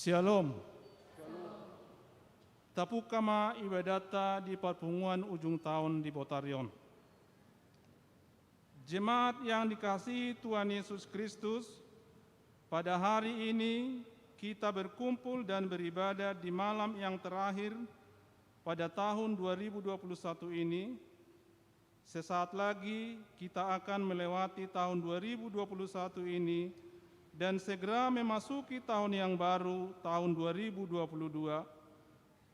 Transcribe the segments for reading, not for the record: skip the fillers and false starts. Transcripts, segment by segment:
Shalom. Tapukama ibadata di perpunguan ujung tahun di Botarion. Jemaat yang dikasihi Tuhan Yesus Kristus, pada hari ini kita berkumpul dan beribadah di malam yang terakhir pada tahun 2021 ini. Sesaat lagi kita akan melewati tahun 2021 ini dan segera memasuki tahun yang baru, tahun 2022.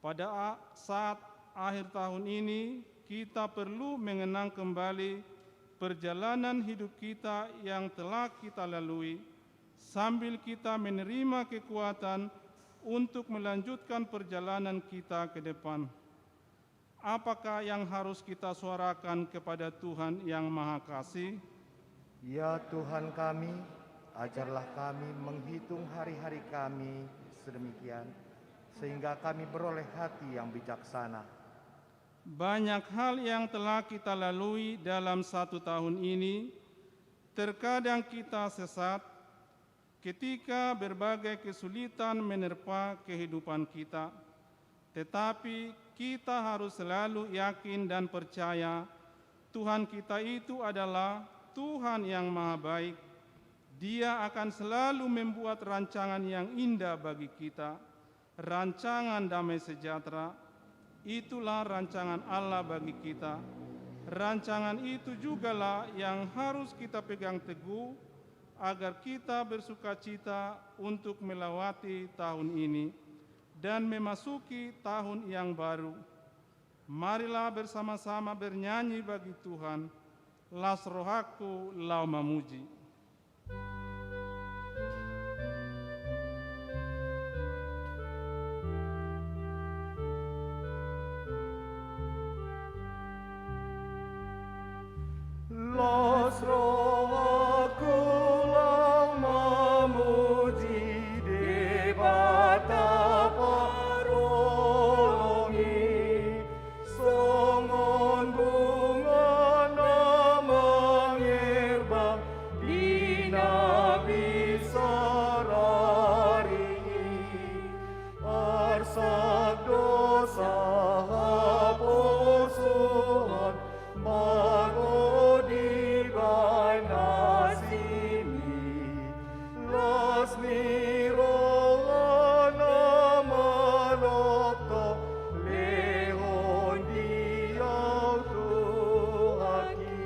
Pada saat akhir tahun ini, kita perlu mengenang kembali perjalanan hidup kita yang telah kita lalui, sambil kita menerima kekuatan untuk melanjutkan perjalanan kita ke depan. Apakah yang harus kita suarakan kepada Tuhan yang Maha Kasih? Ya Tuhan kami, ajarlah kami menghitung hari-hari kami sedemikian, sehingga kami beroleh hati yang bijaksana. Banyak hal yang telah kita lalui dalam satu tahun ini. Terkadang kita sesat ketika berbagai kesulitan menerpa kehidupan kita. Tetapi kita harus selalu yakin dan percaya Tuhan kita itu adalah Tuhan yang Maha Baik. Dia akan selalu membuat rancangan yang indah bagi kita, rancangan damai sejahtera. Itulah rancangan Allah bagi kita. Rancangan itu jugalah yang harus kita pegang teguh agar kita bersukacita untuk melewati tahun ini dan memasuki tahun yang baru. Marilah bersama-sama bernyanyi bagi Tuhan. Las rohaku lau memuji. Las rohaku lau memuji di batapa rolongi, songon bunga namang erbang di nabi sarari, arsak dosa hapusuhan bago di banasimi, las mirohana manokto lehon diau tuhaki,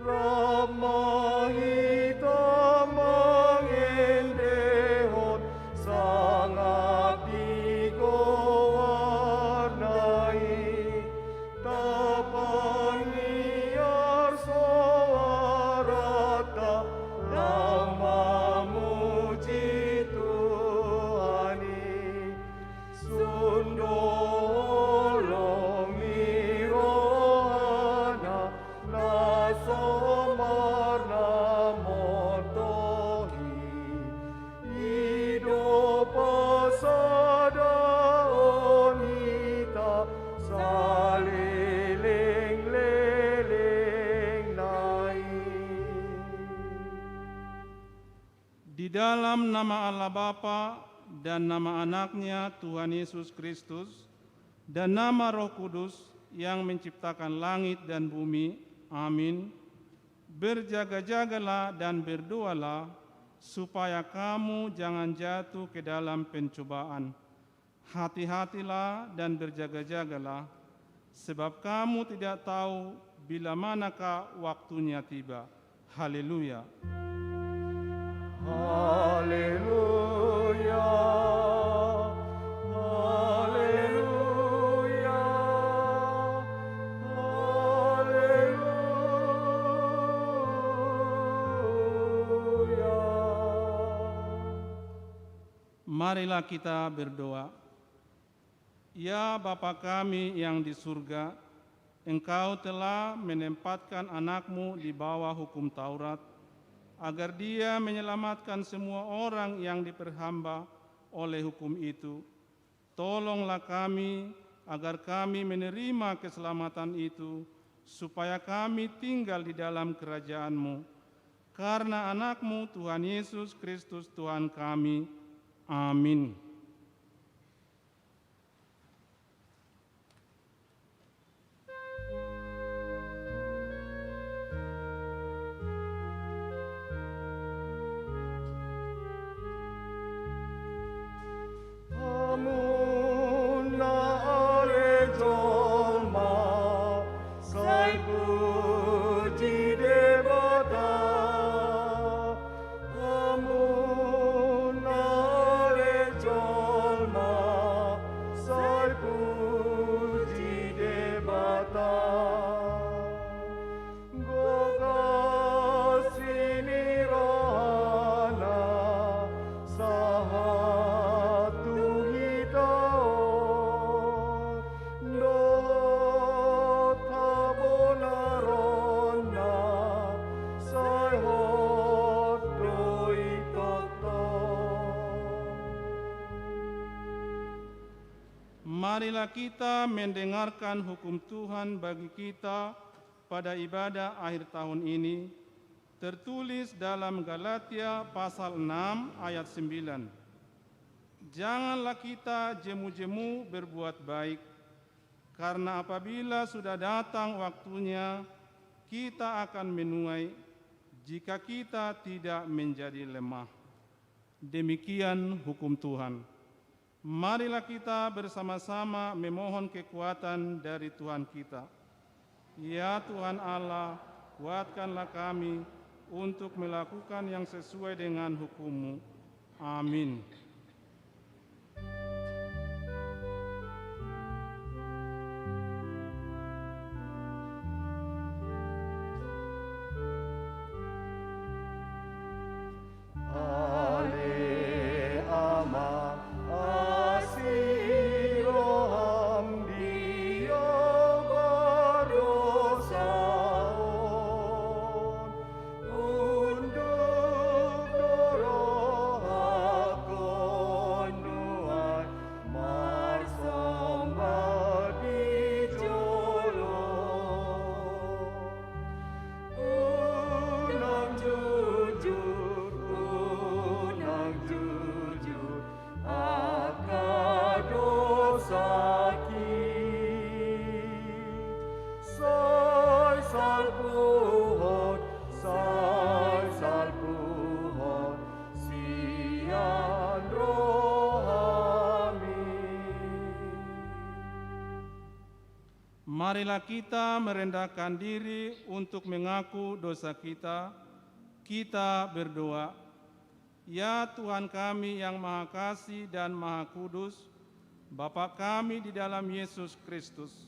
ramahita mangendehon sangap digowarnai, tapang liar suarata lau memuji Tuhani, sundolong mirohana nasomarna motohi, hidup pasada onita saleleng-leleng nai. Di dalam nama Allah Bapa dan nama anaknya Tuhan Yesus Kristus dan nama Roh Kudus yang menciptakan langit dan bumi. Amin. Berjaga-jagalah dan berdoalah supaya kamu jangan jatuh ke dalam pencobaan. Hati-hatilah dan berjaga-jagalah, sebab kamu tidak tahu bila manakah waktunya tiba. Haleluya. Haleluya, haleluya, haleluya. Marilah kita berdoa. Ya Bapa kami yang di surga, Engkau telah menempatkan anakmu di bawah hukum Taurat, agar dia menyelamatkan semua orang yang diperhamba oleh hukum itu. Tolonglah kami agar kami menerima keselamatan itu, supaya kami tinggal di dalam kerajaan-Mu. karena anak-Mu Tuhan Yesus Kristus Tuhan kami. Amin. Marilah kita mendengarkan hukum Tuhan bagi kita pada ibadah akhir tahun ini, tertulis dalam Galatia pasal 6 ayat 9. Janganlah kita jemu-jemu berbuat baik, karena apabila sudah datang waktunya, kita akan menuai jika kita tidak menjadi lemah. Demikian hukum Tuhan. Marilah kita bersama-sama memohon kekuatan dari Tuhan kita. Ya Tuhan Allah, kuatkanlah kami untuk melakukan yang sesuai dengan hukum-Mu. Amin. Marilah kita merendahkan diri untuk mengaku dosa kita. Kita berdoa. Ya Tuhan kami yang Maha Kasih dan Maha Kudus, Bapa kami di dalam Yesus Kristus,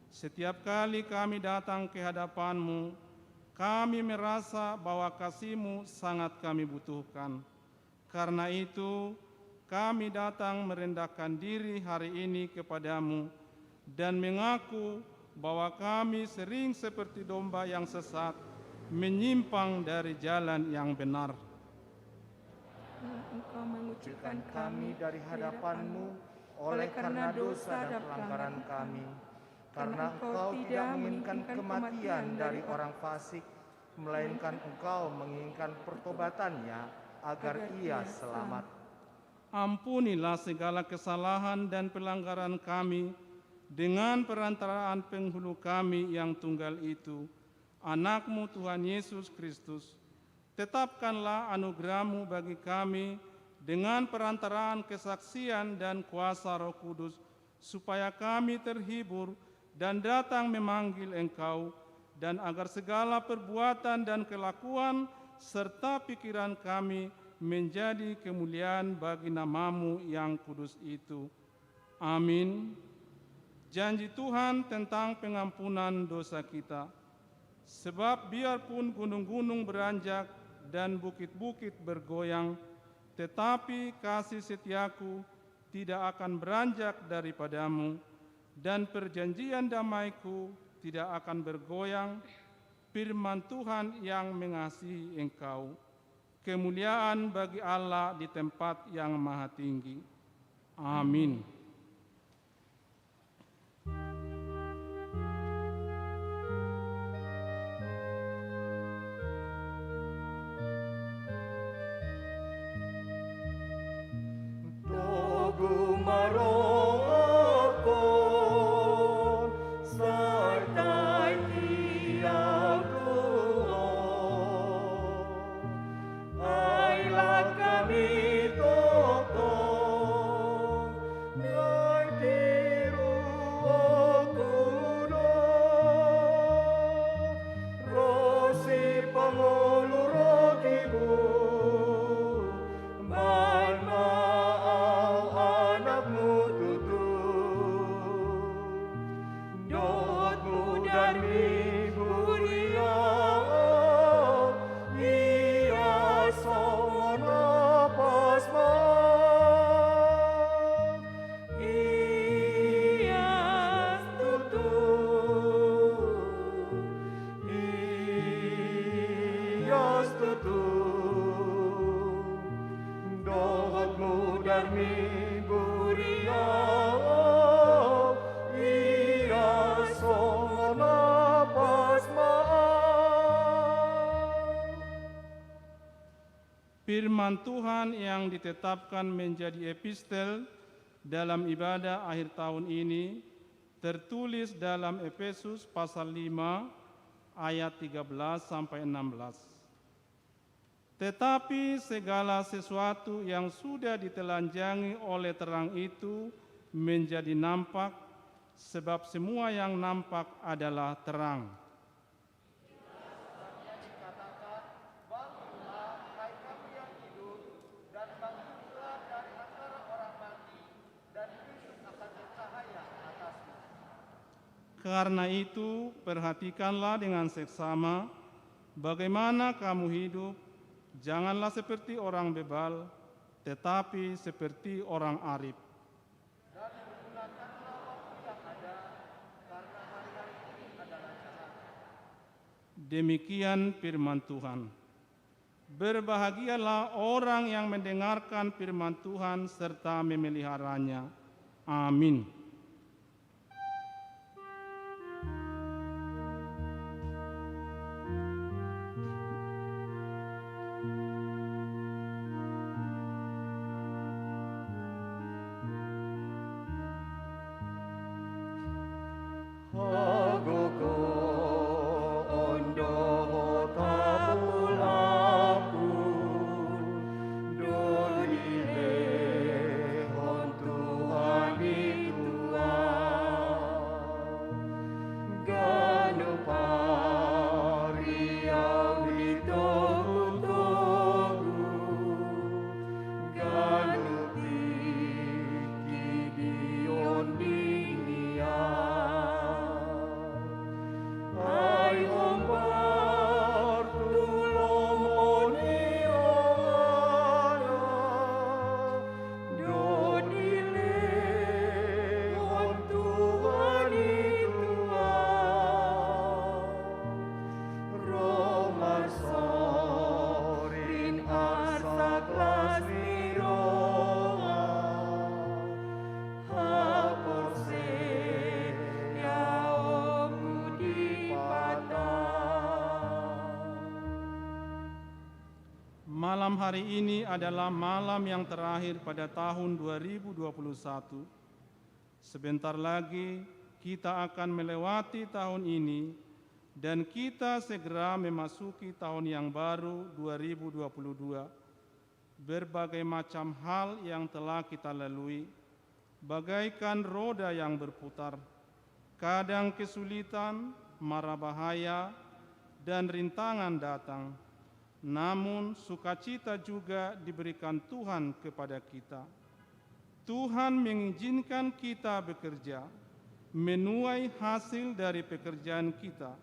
setiap kali kami datang ke hadapan-Mu, kami merasa bahwa kasih-Mu sangat kami butuhkan. Karena itu, kami datang merendahkan diri hari ini kepada-Mu dan mengaku bahwa kami sering seperti domba yang sesat, menyimpang dari jalan yang benar. Engkau mengucilkan kami dari hadapan-Mu oleh karena dosa dan pelanggaran kami, karena Engkau tidak menginginkan kematian dari orang fasik, melainkan Engkau menginginkan pertobatannya agar ia selamat. Ampunilah segala kesalahan dan pelanggaran kami, dengan perantaraan penghulu kami yang tunggal itu, anak-Mu Tuhan Yesus Kristus. Tetapkanlah anugerah-Mu bagi kami dengan perantaraan kesaksian dan kuasa Roh Kudus, supaya kami terhibur dan datang memanggil Engkau, dan agar segala perbuatan dan kelakuan serta pikiran kami menjadi kemuliaan bagi nama-Mu yang kudus itu. Amin. Janji Tuhan tentang pengampunan dosa kita. Sebab biarpun gunung-gunung beranjak dan bukit-bukit bergoyang, tetapi kasih setiaku tidak akan beranjak daripada-Mu, dan perjanjian damaiku tidak akan bergoyang. Firman Tuhan yang mengasihi Engkau. Kemuliaan bagi Allah di tempat yang maha tinggi. Amin. gumarokon serta tiap ruang. Ailah kami tokong ngerti ruang rosi pangulu rogibu mana anakmu tutu dotmu dan miburia ia sona pasma ia tutu Ias tutu dohotmu darmi buria ia sona pasma. Firman Tuhan yang ditetapkan menjadi epistel dalam ibadah akhir tahun ini tertulis dalam Efesus pasal 5 ayat 13 sampai 16. Tetapi segala sesuatu yang sudah ditelanjangi oleh terang itu menjadi nampak, sebab semua yang nampak adalah terang. Dikatakan, bangunlah hai kamu yang hidup, dan bangunlah dari antara orang mati, dan Kristus akan bercahaya atasmu. Karena itu, perhatikanlah dengan seksama bagaimana kamu hidup. Janganlah seperti orang bebal, tetapi seperti orang arif. Dan gunakanlah waktu yang ada, karena hari-hari ini adalah jahat. Demikian firman Tuhan. Berbahagialah orang yang mendengarkan firman Tuhan serta memeliharanya. Amin. Malam hari ini adalah malam yang terakhir pada tahun 2021. Sebentar lagi kita akan melewati tahun ini dan kita segera memasuki tahun yang baru 2022. Berbagai macam hal yang telah kita lalui, bagaikan roda yang berputar, kadang kesulitan, mara bahaya, dan rintangan datang. Namun sukacita juga diberikan Tuhan kepada kita. Tuhan mengizinkan kita bekerja, menuai hasil dari pekerjaan kita.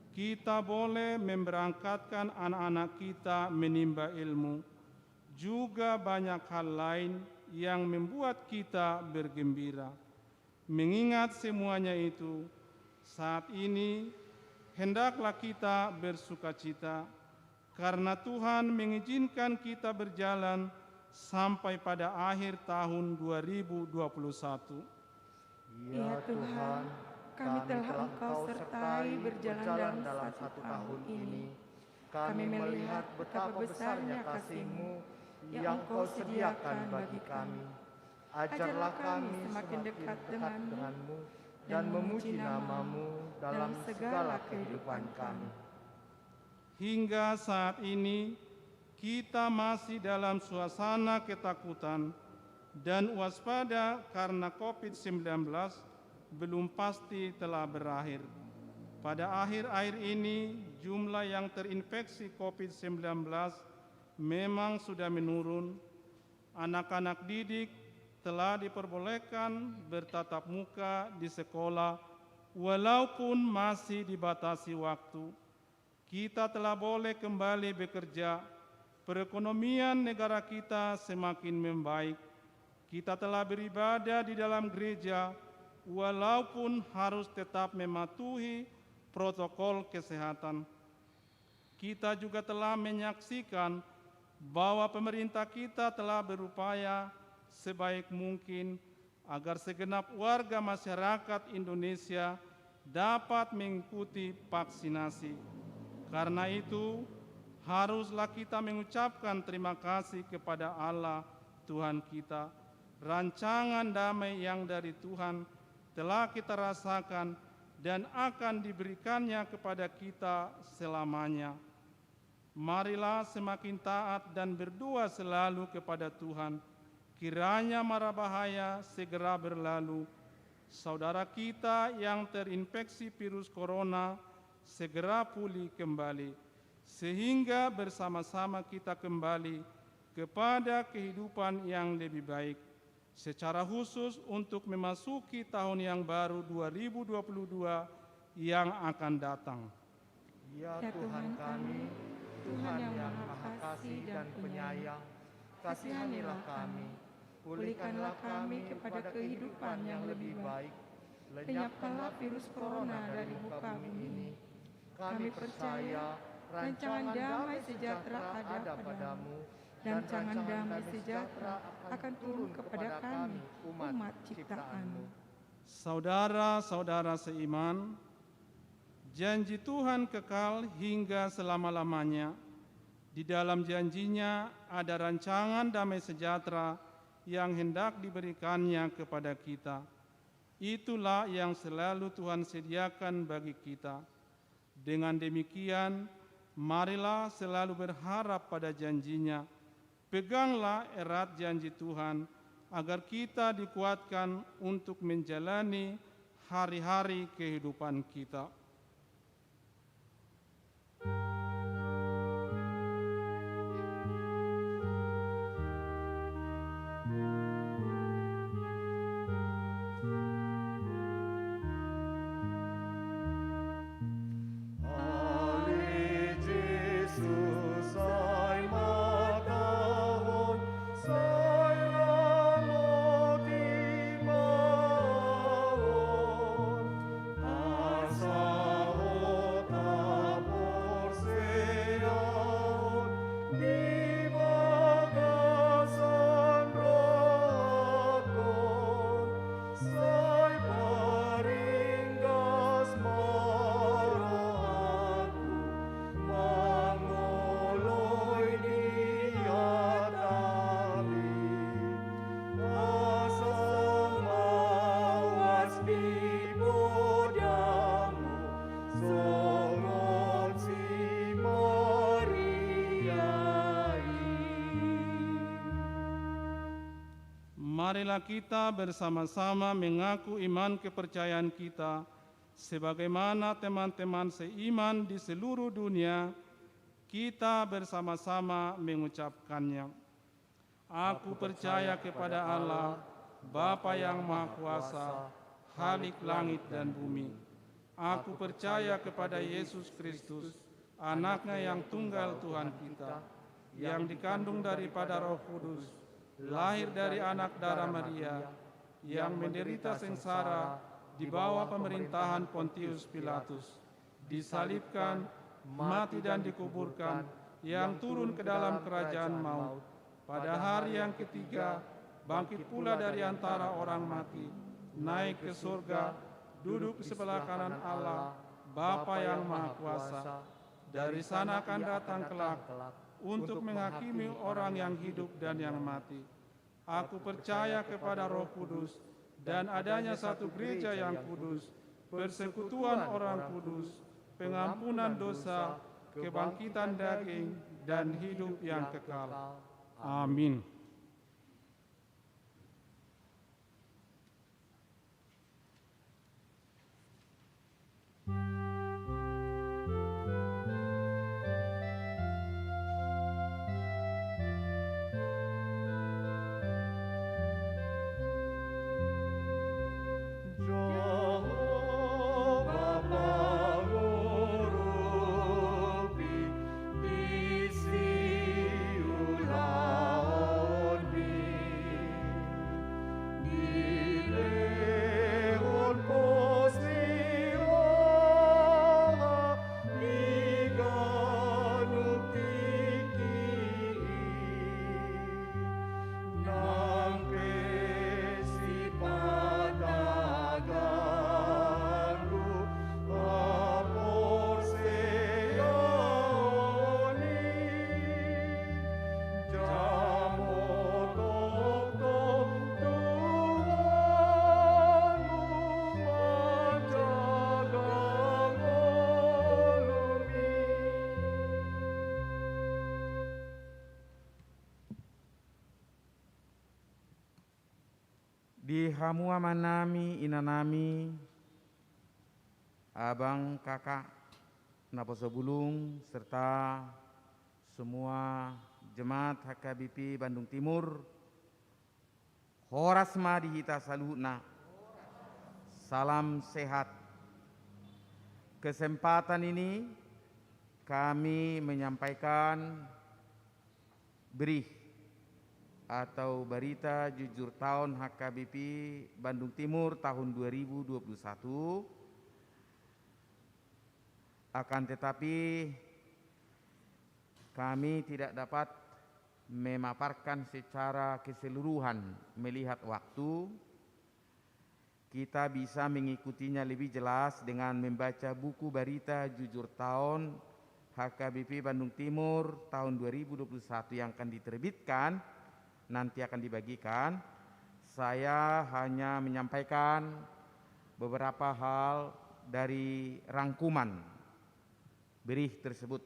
Kita boleh memberangkatkan anak-anak kita menimba ilmu. Juga banyak hal lain yang membuat kita bergembira. Mengingat semuanya itu, saat ini hendaklah kita bersukacita, karena Tuhan mengizinkan kita berjalan sampai pada akhir tahun 2021. Ya Tuhan, kami telah Engkau sertai berjalan dalam satu tahun ini. Kami melihat betapa besarnya kasih-Mu yang Engkau sediakan bagi kami. Ajarlah kami semakin dekat denganmu dan memuji nama-Mu dalam segala kehidupan kami. Hingga saat ini, kita masih dalam suasana ketakutan dan waspada karena COVID-19 belum pasti telah berakhir. Pada akhir-akhir ini, jumlah yang terinfeksi COVID-19 memang sudah menurun. Anak-anak didik telah diperbolehkan bertatap muka di sekolah, walaupun masih dibatasi waktu. Kita telah boleh kembali bekerja, perekonomian negara kita semakin membaik. Kita telah beribadah di dalam gereja, walaupun harus tetap mematuhi protokol kesehatan. Kita juga telah menyaksikan bahwa pemerintah kita telah berupaya sebaik mungkin agar segenap warga masyarakat Indonesia dapat mengikuti vaksinasi. Karena itu, haruslah kita mengucapkan terima kasih kepada Allah Tuhan kita. Rancangan damai yang dari Tuhan telah kita rasakan dan akan diberikannya kepada kita selamanya. Marilah semakin taat dan berdoa selalu kepada Tuhan. Kiranya mara bahaya segera berlalu. Saudara kita yang terinfeksi virus corona segera pulih kembali, sehingga bersama-sama kita kembali kepada kehidupan yang lebih baik. Secara khusus untuk memasuki tahun yang baru 2022 yang akan datang. Ya Tuhan kami, Tuhan yang Maha Kasih dan Penyayang, kasihanilah kami, pulihkanlah kami kepada kehidupan yang lebih baik, lenyapkanlah virus corona dari muka bumi ini. Kami percaya rancangan damai sejahtera ada padamu, dan rancangan damai sejahtera akan turun kepada kami, umat ciptaan-Mu. Saudara-saudara seiman, janji Tuhan kekal hingga selama-lamanya. Di dalam janjinya ada rancangan damai sejahtera yang hendak diberikannya kepada kita. Itulah yang selalu Tuhan sediakan bagi kita. Dengan demikian, marilah selalu berharap pada janjinya. Peganglah erat janji Tuhan, agar kita dikuatkan untuk menjalani hari-hari kehidupan kita. Marilah kita bersama-sama mengaku iman kepercayaan kita, sebagaimana teman-teman seiman di seluruh dunia, kita bersama-sama mengucapkannya. Aku percaya kepada Allah, Bapa yang Maha Kuasa, Khalik langit dan bumi. Aku percaya kepada Yesus Kristus, Anak-Nya yang tunggal Tuhan kita, yang dikandung daripada Roh Kudus, lahir dari anak darah Maria, yang menderita sengsara di bawah pemerintahan Pontius Pilatus, disalibkan, mati dan dikuburkan, yang turun ke dalam kerajaan maut. Pada hari yang ketiga, bangkit pula dari antara orang mati, naik ke surga, duduk di sebelah kanan Allah, Bapa yang Maha Kuasa. Dari sana akan datang kelak untuk menghakimi orang yang hidup dan yang mati. Aku percaya kepada Roh Kudus dan adanya satu gereja yang kudus, persekutuan orang kudus, pengampunan dosa, kebangkitan daging, dan hidup yang kekal. Amin. Di hamua manami inanami abang kakak Naposo Bulung serta semua jemaat HKBP Bandung Timur, horas madi hita saluhna, salam sehat. Kesempatan ini kami menyampaikan berih atau berita jujur tahun HKBP Bandung Timur tahun 2021. Akan tetapi kami tidak dapat memaparkan secara keseluruhan melihat waktu. Kita bisa mengikutinya lebih jelas dengan membaca buku berita jujur tahun HKBP Bandung Timur tahun 2021 yang akan diterbitkan, nanti akan dibagikan. Saya hanya menyampaikan beberapa hal dari rangkuman berih tersebut.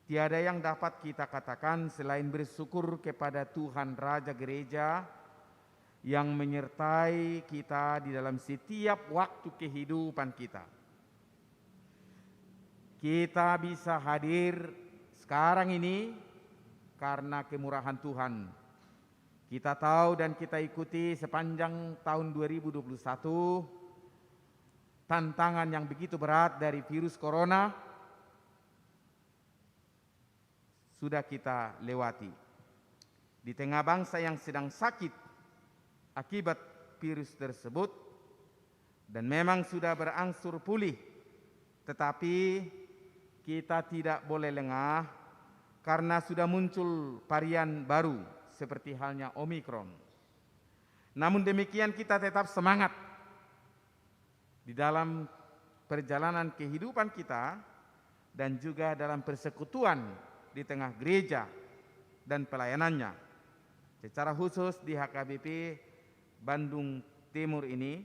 Tiada yang dapat kita katakan selain bersyukur kepada Tuhan Raja Gereja yang menyertai kita di dalam setiap waktu kehidupan kita. Kita bisa hadir sekarang ini karena kemurahan Tuhan. Kita tahu dan kita ikuti sepanjang tahun 2021 tantangan yang begitu berat dari virus corona sudah kita lewati. Di tengah bangsa yang sedang sakit akibat virus tersebut dan memang sudah berangsur pulih, tetapi kita tidak boleh lengah karena sudah muncul varian baru seperti halnya Omikron. Namun demikian kita tetap semangat di dalam perjalanan kehidupan kita dan juga dalam persekutuan di tengah gereja dan pelayanannya. Secara khusus di HKBP Bandung Timur ini,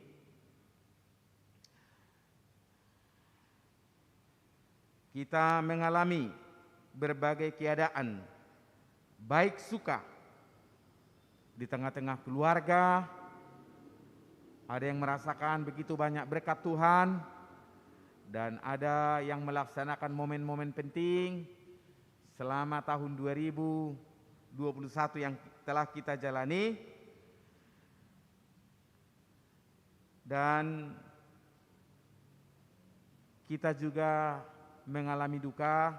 kita mengalami berbagai keadaan, baik suka di tengah-tengah keluarga, ada yang merasakan begitu banyak berkat Tuhan, dan ada yang melaksanakan momen-momen penting selama tahun 2021 yang telah kita jalani. Dan kita juga mengalami duka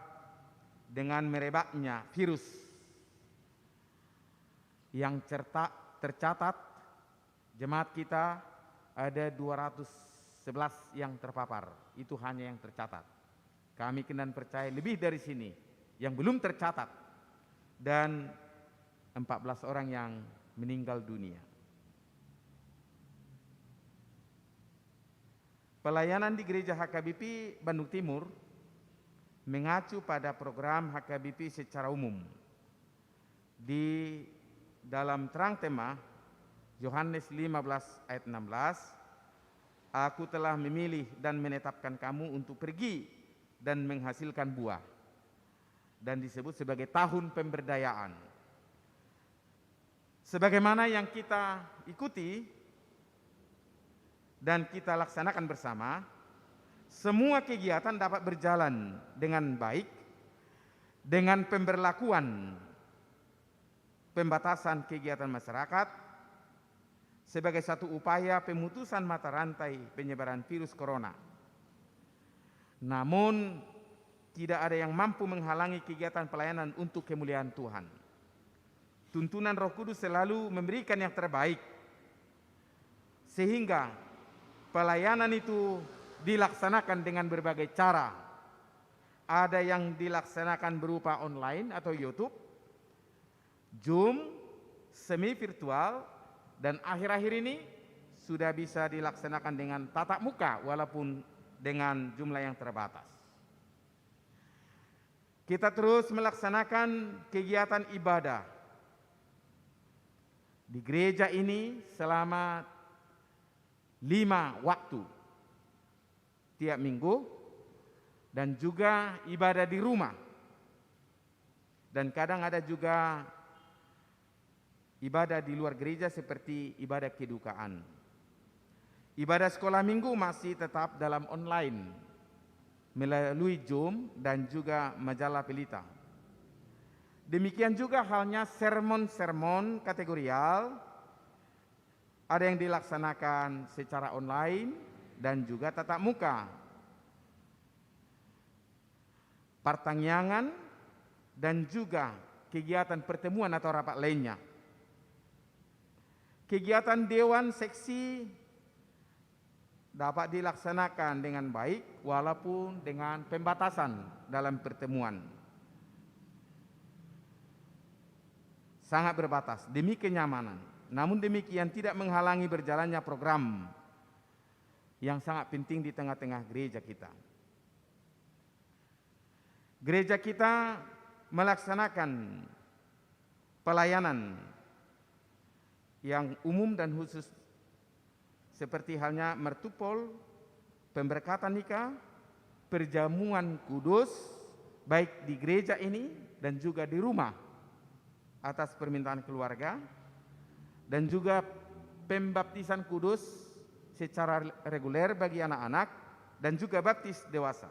dengan merebaknya virus yang tercatat jemaat kita ada 211 yang terpapar. Itu hanya yang tercatat. Kami kenan percaya lebih dari sini yang belum tercatat dan 14 orang yang meninggal dunia. Pelayanan di Gereja HKBP Bandung Timur mengacu pada program HKBP secara umum. Di dalam terang tema Yohanes 15 ayat 16, Aku telah memilih dan menetapkan kamu untuk pergi dan menghasilkan buah. Dan disebut sebagai tahun pemberdayaan. Sebagaimana yang kita ikuti dan kita laksanakan bersama, semua kegiatan dapat berjalan dengan baik dengan pemberlakuan pembatasan kegiatan masyarakat sebagai satu upaya pemutusan mata rantai penyebaran virus corona. Namun, tidak ada yang mampu menghalangi kegiatan pelayanan untuk kemuliaan Tuhan. Tuntunan Roh Kudus selalu memberikan yang terbaik, sehingga pelayanan itu dilaksanakan dengan berbagai cara. Ada yang dilaksanakan berupa online atau YouTube, Zoom, semi virtual, dan akhir-akhir ini sudah bisa dilaksanakan dengan tatap muka walaupun dengan jumlah yang terbatas. Kita terus melaksanakan kegiatan ibadah di gereja ini selama 5 waktu tiap minggu, dan juga ibadah di rumah. Dan kadang ada juga ibadah di luar gereja seperti ibadah kedukaan. Ibadah sekolah minggu masih tetap dalam online melalui Zoom dan juga majalah Pelita. Demikian juga halnya sermon-sermon kategorial, ada yang dilaksanakan secara online dan juga tatap muka. Pertanyaan dan juga kegiatan pertemuan atau rapat lainnya. Kegiatan dewan seksi dapat dilaksanakan dengan baik walaupun dengan pembatasan dalam pertemuan. Sangat berbatas demi kenyamanan. Namun demikian tidak menghalangi berjalannya program yang sangat penting di tengah-tengah gereja kita. Gereja kita melaksanakan pelayanan yang umum dan khusus seperti halnya mertupol, pemberkatan nikah, perjamuan kudus, baik di gereja ini dan juga di rumah atas permintaan keluarga, dan juga pembaptisan kudus secara reguler bagi anak-anak dan juga baptis dewasa.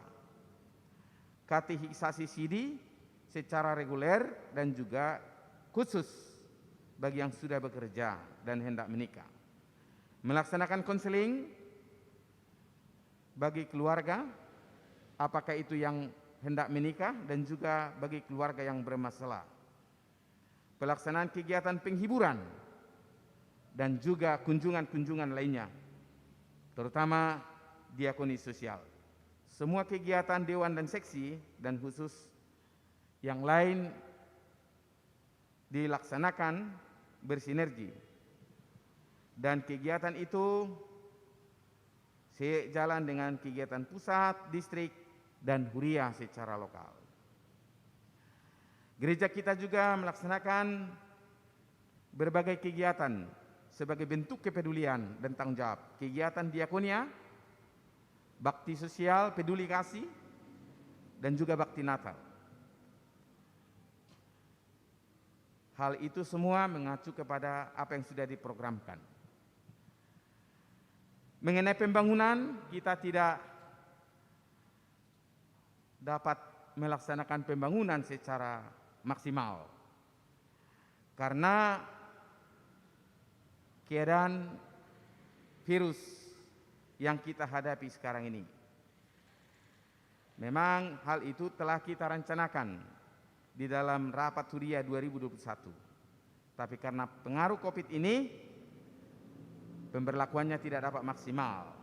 Katekisasi sidi secara reguler dan juga khusus bagi yang sudah bekerja dan hendak menikah. Melaksanakan konseling bagi keluarga, apakah itu yang hendak menikah dan juga bagi keluarga yang bermasalah. Pelaksanaan kegiatan penghiburan dan juga kunjungan-kunjungan lainnya, terutama diakoni sosial. Semua kegiatan dewan dan seksi dan khusus yang lain dilaksanakan bersinergi. Dan kegiatan itu sejalan dengan kegiatan pusat, distrik, dan huria secara lokal. Gereja kita juga melaksanakan berbagai kegiatan sebagai bentuk kepedulian dan tanggung jawab. Kegiatan diakonia, bakti sosial, peduli kasih, dan juga bakti Natal. Hal itu semua mengacu kepada apa yang sudah diprogramkan. Mengenai pembangunan, kita tidak dapat melaksanakan pembangunan secara maksimal karena keadaan virus yang kita hadapi sekarang ini. Memang hal itu telah kita rencanakan di dalam rapat huria 2021. Tapi karena pengaruh Covid ini, pemberlakuannya tidak dapat maksimal.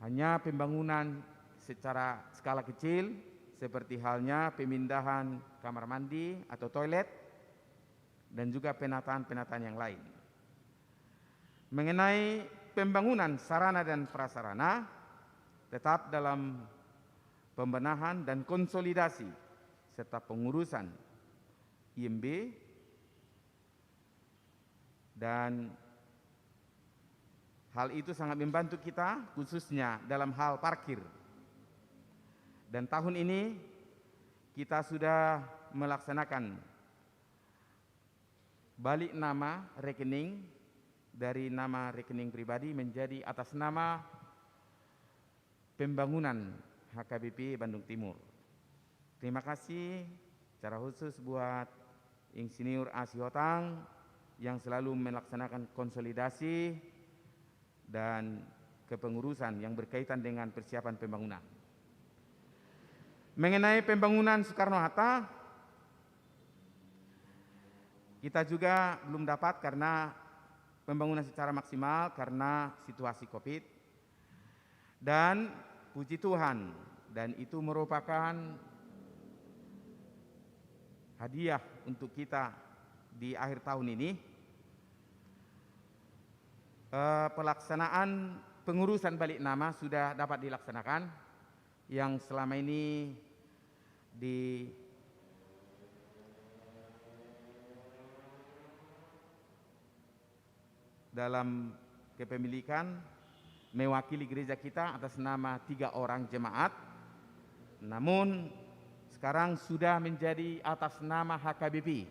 Hanya pembangunan secara skala kecil, seperti halnya pemindahan kamar mandi atau toilet, dan juga penataan-penataan yang lain. Mengenai pembangunan sarana dan prasarana, tetap dalam pembenahan dan konsolidasi, serta pengurusan IMB, Dan hal itu sangat membantu kita khususnya dalam hal parkir. Dan tahun ini kita sudah melaksanakan balik nama rekening dari nama rekening pribadi menjadi atas nama pembangunan HKBP Bandung Timur. Terima kasih secara khusus buat Insinyur Asiotang yang selalu melaksanakan konsolidasi dan kepengurusan yang berkaitan dengan persiapan pembangunan. Mengenai pembangunan Soekarno-Hatta, kita juga belum dapat karena pembangunan secara maksimal karena situasi COVID. Dan puji Tuhan, dan itu merupakan hadiah untuk kita di akhir tahun ini, pelaksanaan pengurusan balik nama sudah dapat dilaksanakan, yang selama ini di dalam kepemilikan mewakili gereja kita atas nama 3 orang jemaat, namun sekarang sudah menjadi atas nama HKBP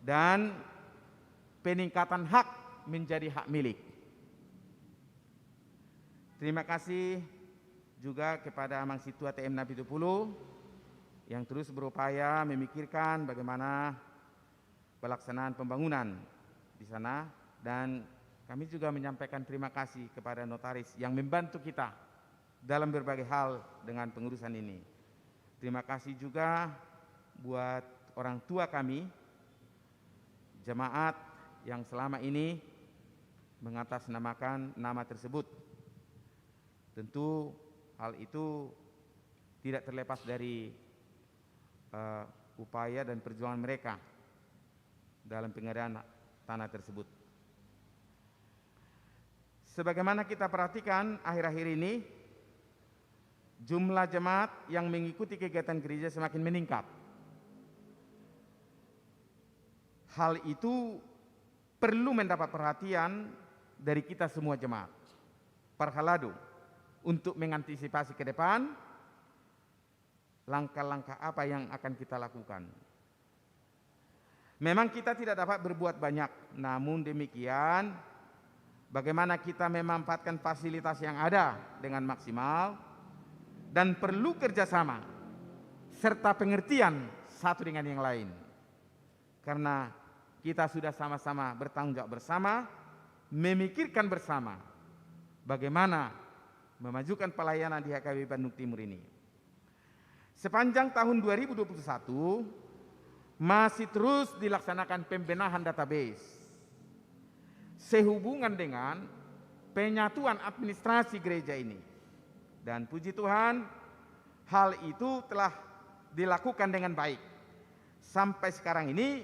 dan peningkatan hak menjadi hak milik. Terima kasih juga kepada Mang Situa TM Napitupulu yang terus berupaya memikirkan bagaimana pelaksanaan pembangunan di sana, dan kami juga menyampaikan terima kasih kepada notaris yang membantu kita dalam berbagai hal dengan pengurusan ini. Terima kasih juga buat orang tua kami, jemaat yang selama ini mengatasnamakan nama tersebut. Tentu hal itu tidak terlepas dari upaya dan perjuangan mereka dalam pengadaan tanah tersebut. Sebagaimana kita perhatikan akhir-akhir ini, jumlah jemaat yang mengikuti kegiatan gereja semakin meningkat. Hal itu perlu mendapat perhatian dari kita semua jemaat Parhalado untuk mengantisipasi ke depan langkah-langkah apa yang akan kita lakukan. Memang kita tidak dapat berbuat banyak, namun demikian bagaimana kita memanfaatkan fasilitas yang ada dengan maksimal dan perlu kerjasama serta pengertian satu dengan yang lain. Karena kita sudah sama-sama bertanggung jawab bersama, memikirkan bersama bagaimana memajukan pelayanan di HKBP Bandung Timur ini. Sepanjang tahun 2021 masih terus dilaksanakan pembenahan database sehubungan dengan penyatuan administrasi gereja ini. Dan puji Tuhan, hal itu telah dilakukan dengan baik. Sampai sekarang ini,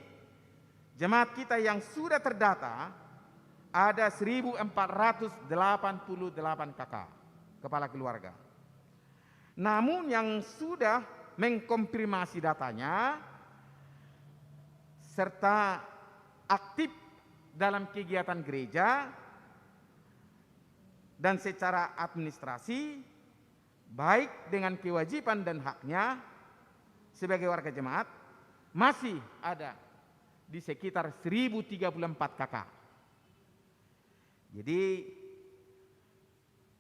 jemaat kita yang sudah terdata ada 1.488 kakak, kepala keluarga. Namun yang sudah mengkonfirmasi datanya, serta aktif dalam kegiatan gereja, dan secara administrasi, baik dengan kewajiban dan haknya sebagai warga jemaat, masih ada di sekitar 1.034 kakak. Jadi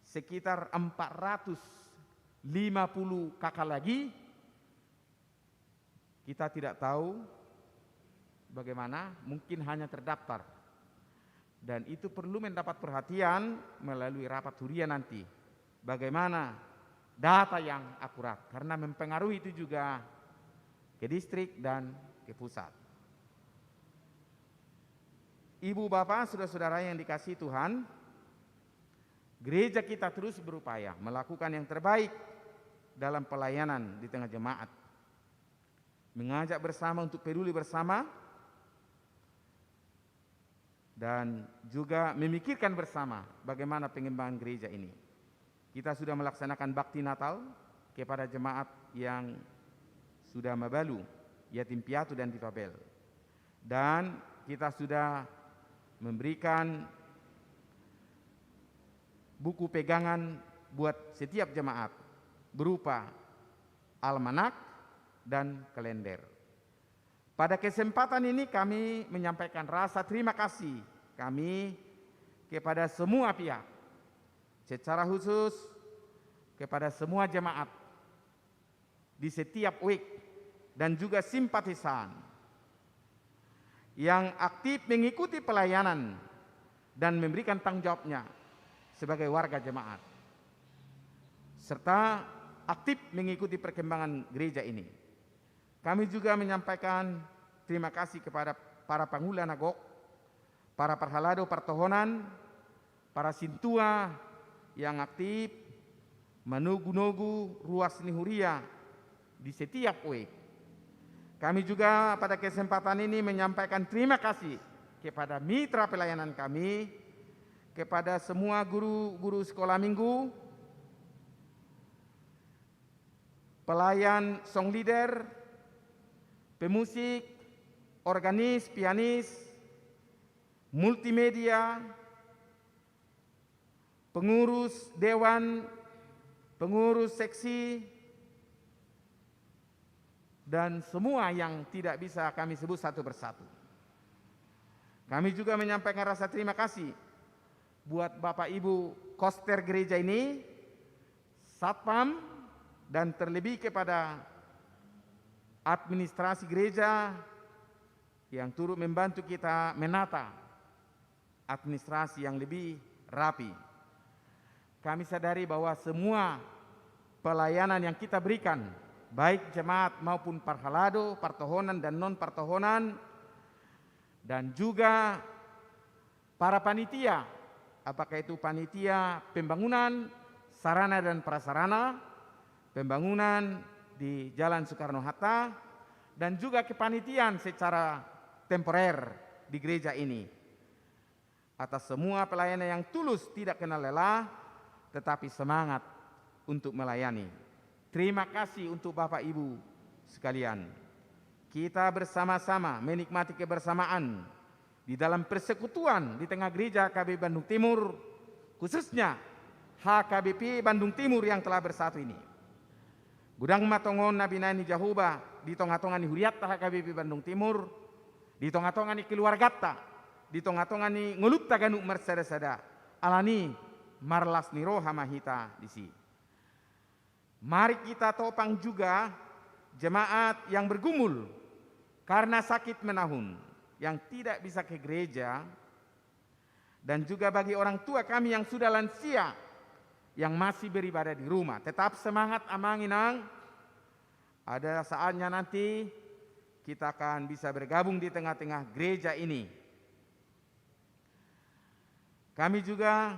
sekitar 450 kakak lagi kita tidak tahu bagaimana, mungkin hanya terdaftar. Dan itu perlu mendapat perhatian melalui rapat harian nanti. Bagaimana data yang akurat, karena mempengaruhi itu juga ke distrik dan ke pusat. Ibu bapak, saudara-saudara yang dikasihi Tuhan, gereja kita terus berupaya melakukan yang terbaik dalam pelayanan di tengah jemaat, mengajak bersama untuk peduli bersama, dan juga memikirkan bersama bagaimana pengembangan gereja ini. Kita sudah melaksanakan bakti Natal kepada jemaat yang sudah mabalu, yatim piatu dan difabel. Dan kita sudah memberikan buku pegangan buat setiap jemaat berupa almanak dan kalender. Pada kesempatan ini kami menyampaikan rasa terima kasih kami kepada semua pihak, secara khusus kepada semua jemaat di setiap week dan juga simpatisan yang aktif mengikuti pelayanan dan memberikan tanggung jawabnya sebagai warga jemaat, serta aktif mengikuti perkembangan gereja ini. Kami juga menyampaikan terima kasih kepada para panggula nagok, para perhalado partohonan, para sintua yang aktif menugu-nugu ruas nihuria di setiap week. Kami juga pada kesempatan ini menyampaikan terima kasih kepada mitra pelayanan kami, kepada semua guru-guru sekolah minggu, pelayan song leader, pemusik, organis, pianis, multimedia, pengurus dewan, pengurus seksi, dan semua yang tidak bisa kami sebut satu persatu. Kami juga menyampaikan rasa terima kasih buat Bapak Ibu koster gereja ini, satpam, dan terlebih kepada administrasi gereja yang turut membantu kita menata administrasi yang lebih rapi. Kami sadari bahwa semua pelayanan yang kita berikan, baik jemaat maupun parhalado, partohonan dan non partohonan, dan juga para panitia, apakah itu panitia pembangunan sarana dan prasarana, pembangunan di Jalan Soekarno-Hatta, dan juga kepanitiaan secara temporer di gereja ini. Atas semua pelayanan yang tulus, tidak kenal lelah, tetapi semangat untuk melayani. Terima kasih untuk Bapak Ibu sekalian. Kita bersama-sama menikmati kebersamaan di dalam persekutuan di tengah gereja HKBP Bandung Timur, khususnya HKBP Bandung Timur yang telah bersatu ini. Gudang matongon Nabi Nani Jahuba di tongah-tongah ni huriatta HKBP Bandung Timur, di tongah-tongah ni keluargata, di tongah-tongah ni ngulutta ganuk mersada-sada, alani marlas ni roha mahita disi. Mari kita topang juga jemaat yang bergumul karena sakit menahun, yang tidak bisa ke gereja, dan juga bagi orang tua kami yang sudah lansia, yang masih beribadah di rumah. Tetap semangat amanginang, ada saatnya nanti kita akan bisa bergabung di tengah-tengah gereja ini. Kami juga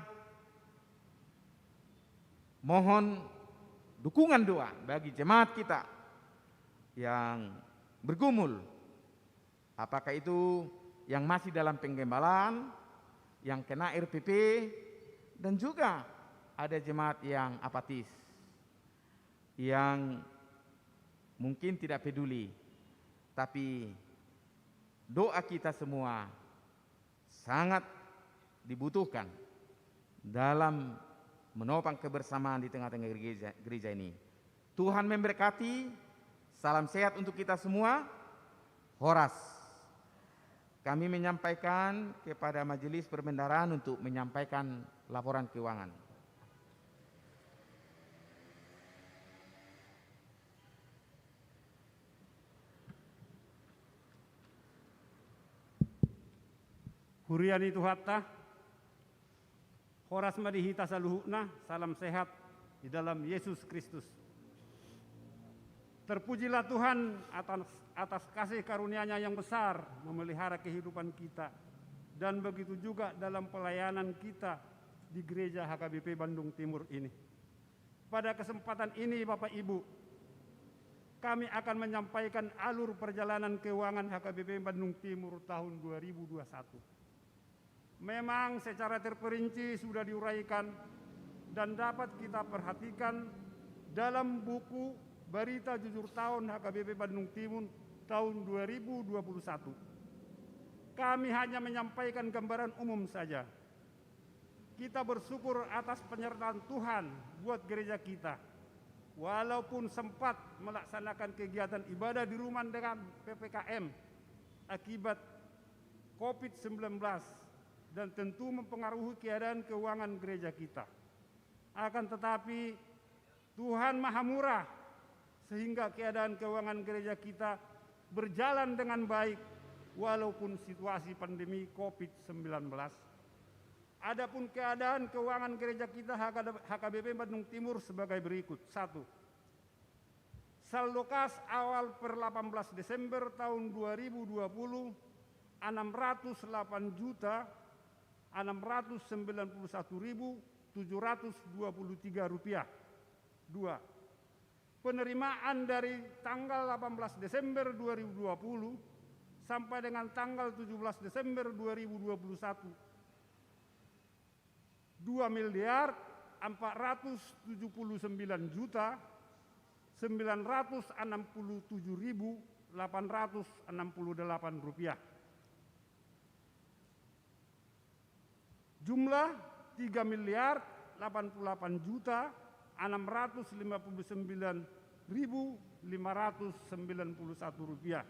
mohon dukungan doa bagi jemaat kita yang bergumul, apakah itu yang masih dalam penggembalaan, yang kena RPP, dan juga ada jemaat yang apatis, yang mungkin tidak peduli, tapi doa kita semua sangat dibutuhkan dalam menopang kebersamaan di tengah-tengah gereja ini. Tuhan memberkati, salam sehat untuk kita semua. Horas. Kami menyampaikan kepada majelis perbendaharaan untuk menyampaikan laporan keuangan. Huriani Tuhatta, Horas madihita saluhukna, salam sehat di dalam Yesus Kristus. Terpujilah Tuhan atas kasih karunia-Nya yang besar memelihara kehidupan kita, dan begitu juga dalam pelayanan kita di gereja HKBP Bandung Timur ini. Pada kesempatan ini Bapak Ibu, kami akan menyampaikan alur perjalanan keuangan HKBP Bandung Timur tahun 2021. Memang secara terperinci sudah diuraikan dan dapat kita perhatikan dalam buku Berita Jujur Tahun HKBP Bandung Timur tahun 2021. Kami hanya menyampaikan gambaran umum saja. Kita bersyukur atas penyertaan Tuhan buat gereja kita. Walaupun sempat melaksanakan kegiatan ibadah di rumah dengan PPKM akibat COVID-19 dan tentu mempengaruhi keadaan keuangan gereja kita. Akan tetapi Tuhan Maha Murah sehingga keadaan keuangan gereja kita berjalan dengan baik walaupun situasi pandemi COVID-19. Adapun keadaan keuangan gereja kita HKBP Bandung Timur sebagai berikut. 1. Saldo kas awal per 18 Desember tahun 2020 608.691.723 rupiah. 2. Penerimaan dari tanggal 18 Desember 2020 sampai dengan tanggal 17 Desember 2021 2.479.967.868 rupiah. Jumlah 3.859.591 rupiah.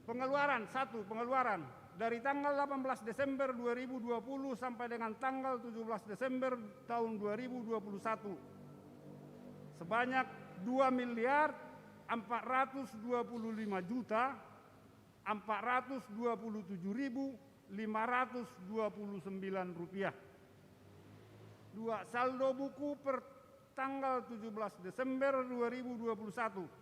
Pengeluaran. 1. Pengeluaran dari tanggal 18 Desember 2020 sampai dengan tanggal 17 Desember tahun 2021 sebanyak 2.425.427.529 rupiah. 2. Saldo buku per tanggal 17 Desember 2021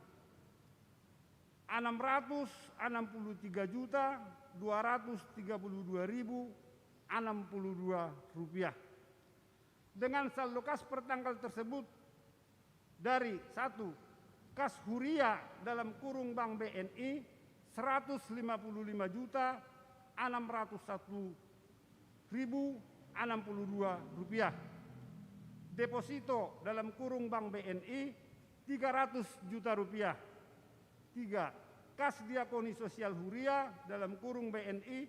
663.232.062 rupiah. Dengan saldo kas per tanggal tersebut dari 1. Kas huria dalam kurung Bank BNI 155.601.062 rupiah. Deposito dalam kurung Bank BNI 300 juta rupiah. 3. Kas diakoni sosial huria dalam kurung BNI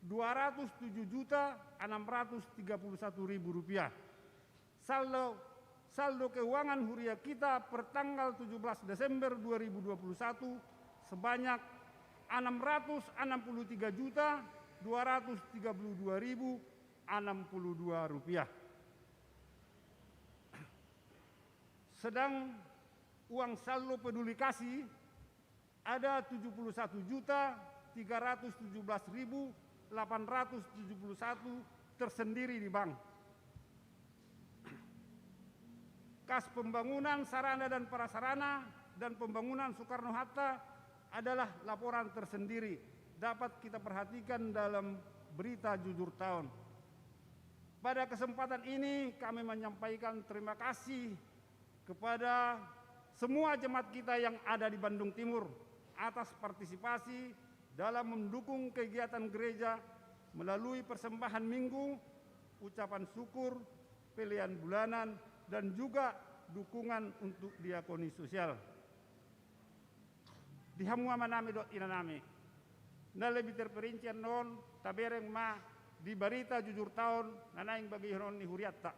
207.631.000 rupiah. Saldo keuangan huria kita per tanggal 17 Desember 2021 sebanyak 663.232.062 rupiah. Sedang uang saldo peduli kasih ada 71.317.871 tersendiri di bank. Kas pembangunan sarana dan prasarana dan pembangunan Soekarno-Hatta adalah laporan tersendiri. Dapat kita perhatikan dalam berita jujur tahun. Pada kesempatan ini kami menyampaikan terima kasih kepada semua jemaat kita yang ada di Bandung Timur atas partisipasi dalam mendukung kegiatan gereja melalui persembahan minggu, ucapan syukur, pilihan bulanan, dan juga dukungan untuk diakoni sosial. Dihamua manami dot inanami. Na lebih terperincian non tabereng ma di berita jujur tahun nanaing bagi hiron ni huriatta.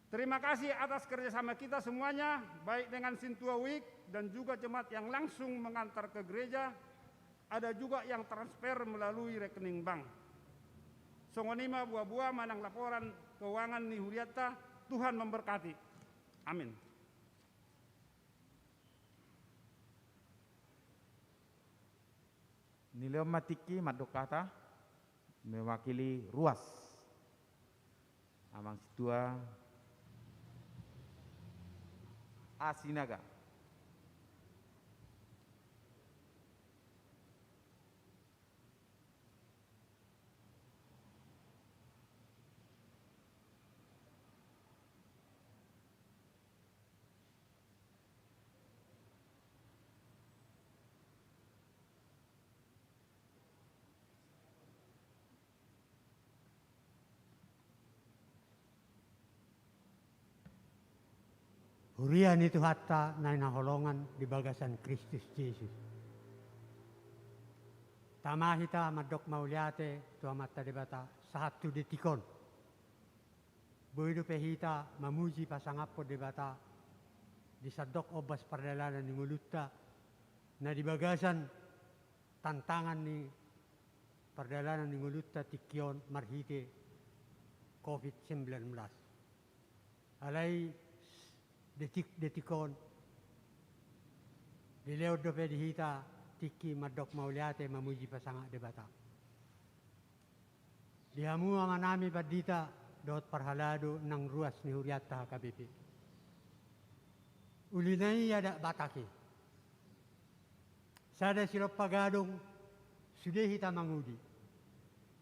Terima kasih atas kerjasama kita semuanya, baik dengan Sintua Week dan juga jemaat yang langsung mengantar ke gereja, ada juga yang transfer melalui rekening bank. Songonima buah-buah manang laporan keuangan ni huriatta, Tuhan memberkati. Amin. Nilai matiki madokata mewakili ruas Amang Situa Asinaga. Hurian itu hatta na naholongan di bagasan Kristus Yesus. Tamahita madok mauliate tuamata debata satu detikon. Boido pehita mamuji pasangapo debata disadok obas perdalanan ni ngulutta na di bagasan tantangan ni perdalanan ni ngulutta tikion marhite COVID-19. Alai detikon dileo dope dihita tiki madok mauliate mamuji pasanga debata. Dihamu amanami padita dot parhalado ng ruas ni Huriata HKBP. Ulinay ada bataki. Sada sila pagadong sudehita mangudi.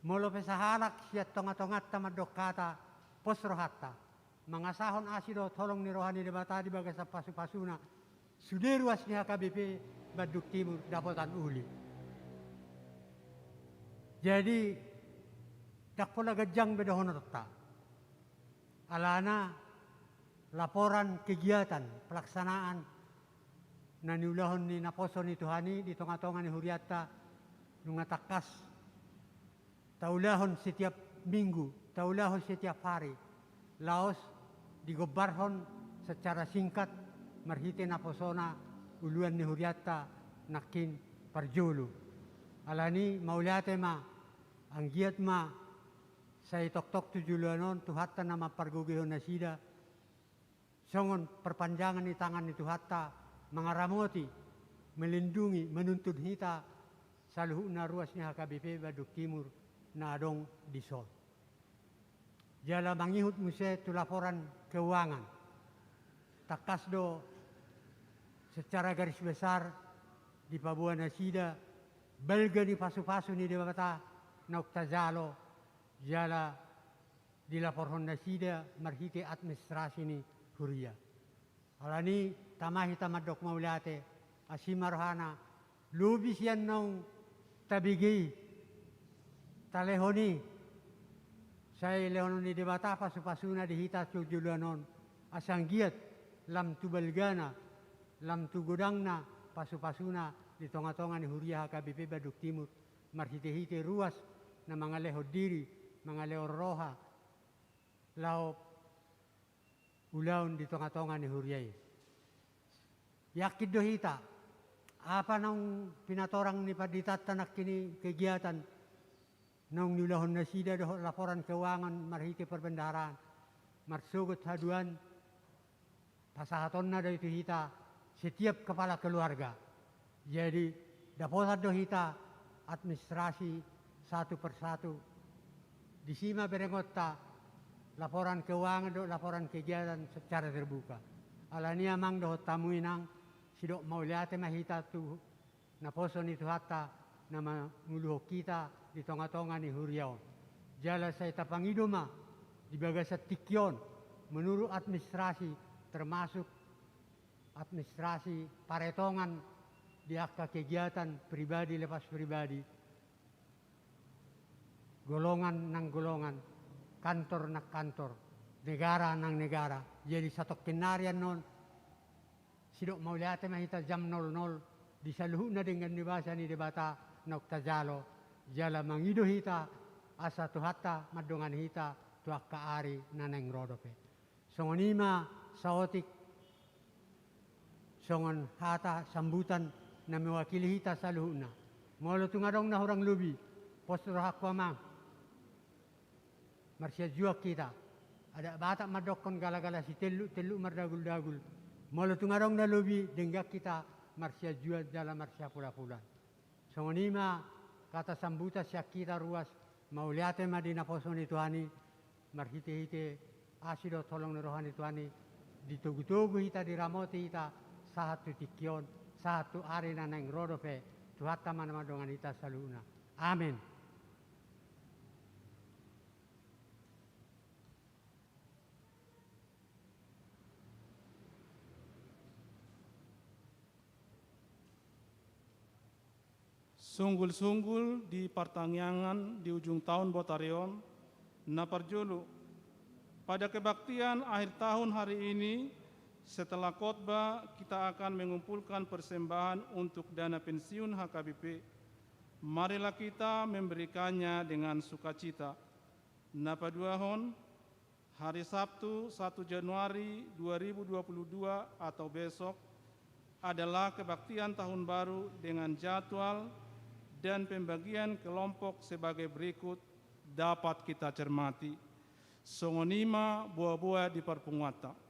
Molo pesahalak siya tonga-tongat tamadok kata posrohatta. Mga sahon asido tolong ni rohani debata di bagas sa pasu-pasuna. Sudah ruas ni HKBP Baduk Timur dapatan uli. Jadi dak pola gajang bedahon rata. Alana laporan kegiatan pelaksanaan na niulahon ni naposo ni Tuhani di tonga-tonga ni Huriata nungatakas taulahon setiap minggu, taulahon setiap hari. Laos digobarhon secara singkat marhite naposona uluan ni Huriata nakin parjulu. Alani mauliate ma ang giat ma sa itok-tok tujuluanon tuhatta na mapargugihon na sida. Songon perpanjangan ni tangan ni tuhatta mangaramoti, melindungi, menuntun hita sa luhuk na ruas ni HKBP Baduk Timur na adong disol. Jala mangihut muse tu laporan keuangan. Takas do secara garis besar di Pabuan Nasida, belga ni pasu-pasu ni debata na Oktazalo, jala dilaporkan Nasida marhite administrasi ni Huria. Alani tamahita madok maulate asimarhana lubis yan nung tabigi talehoni say lehonon ni debata pasu-pasuna dihita tujuluanon asanggiat lam tubalgana lam tugodangna pasu-pasuna di tonga-tonga ni Huria HKBP Baduk Timur marhite-hite ruas na mga lehod diri, mga lehor roha, lao ulaon di tonga-tonga ni Huriay. Yakid dohita, apa nang pinatorang ni Paditat tanak kini kegiatan nang nulahon na sida doh laporan keuangan marhite perbendaharaan, marsugot haduan, pasahaton na dari hita setiap kepala keluarga. Jadi dapat dohita administrasi satu persatu. Disima berengota laporan keuangan do laporan kegiatan secara terbuka. Alania mang do tamuinang sidok mauliate mahita tu naposo ni tuhatta nama nguluh kita di tonga-tonga ni Huriao. Jala saya tapangidoma di bagasat tikyon menurut administrasi termasuk administrasi paretongan di akta kegiatan pribadi lepas pribadi, golongan nang golongan, kantor nak kantor, negara nang negara. Jadi satu kenarian non sidok mauliate mahita jam 00 disaluhu na dengan dibasa ni debata Oktazalo jala mangido hita asa tuhatta madongan hita tuak kaari naneng rodope. Songonima saotik songon hata sambutan na mewakili hita saluhuna. Molo tungadong na hurang lubi postur hakwamang Marsya juak kita. Ada batak madokon gala-gala si telu mardagul-dagul. Molo tungarong na lubi denggak kita marsya juak dalam marsya pula-pula. Songonima kata sambuta siya kita ruas mauliate madina poso ni Tuhani marhite-hite asido tolong ni rohani Tuhani ditugu-tugu hita diramoti hita satu tikyon satu ari na neng rodope tuhatta manamadongan hita saluna. Amin. Sunggul-sunggul di pertangyangan di ujung tahun Botarion, Naparjulu. Pada kebaktian akhir tahun hari ini, setelah khotbah kita akan mengumpulkan persembahan untuk dana pensiun HKBP marilah kita memberikannya dengan sukacita. Napaduahon, hari Sabtu 1 Januari 2022 atau besok adalah kebaktian tahun baru dengan jadwal dan pembagian kelompok sebagai berikut dapat kita cermati. Songonima buah-buah di Parpunguata.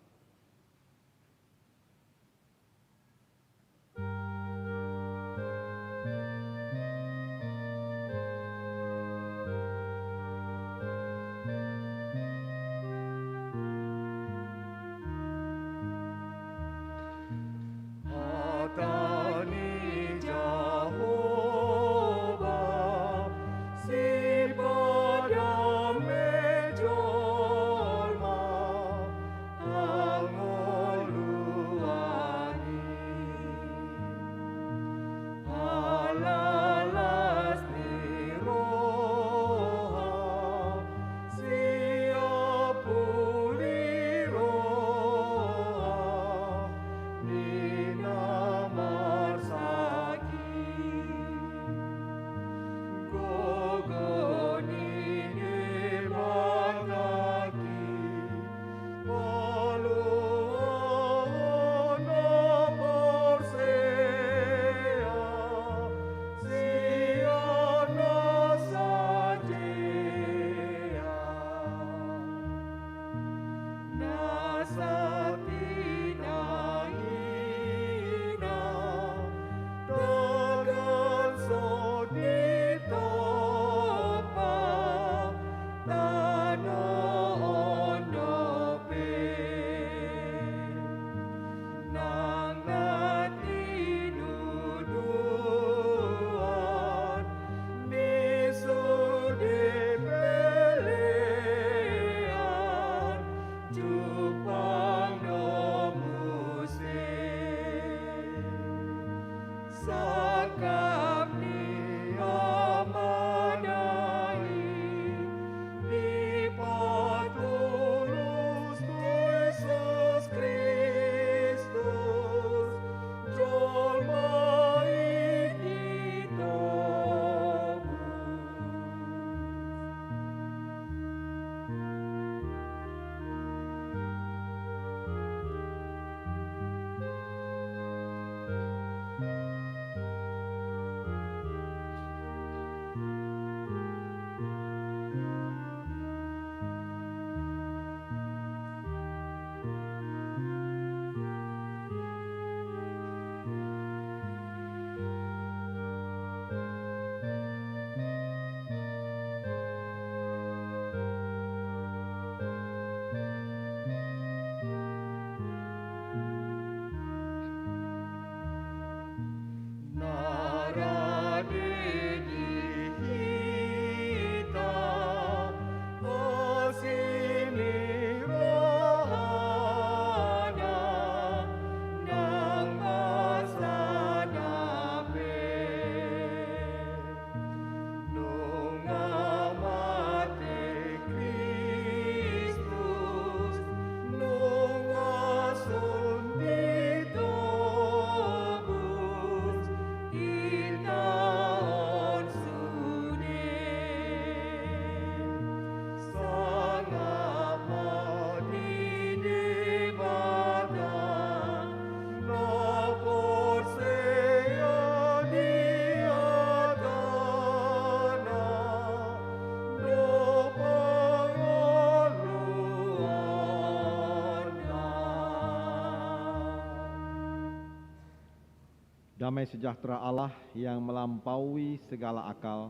Damai sejahtera Allah yang melampaui segala akal,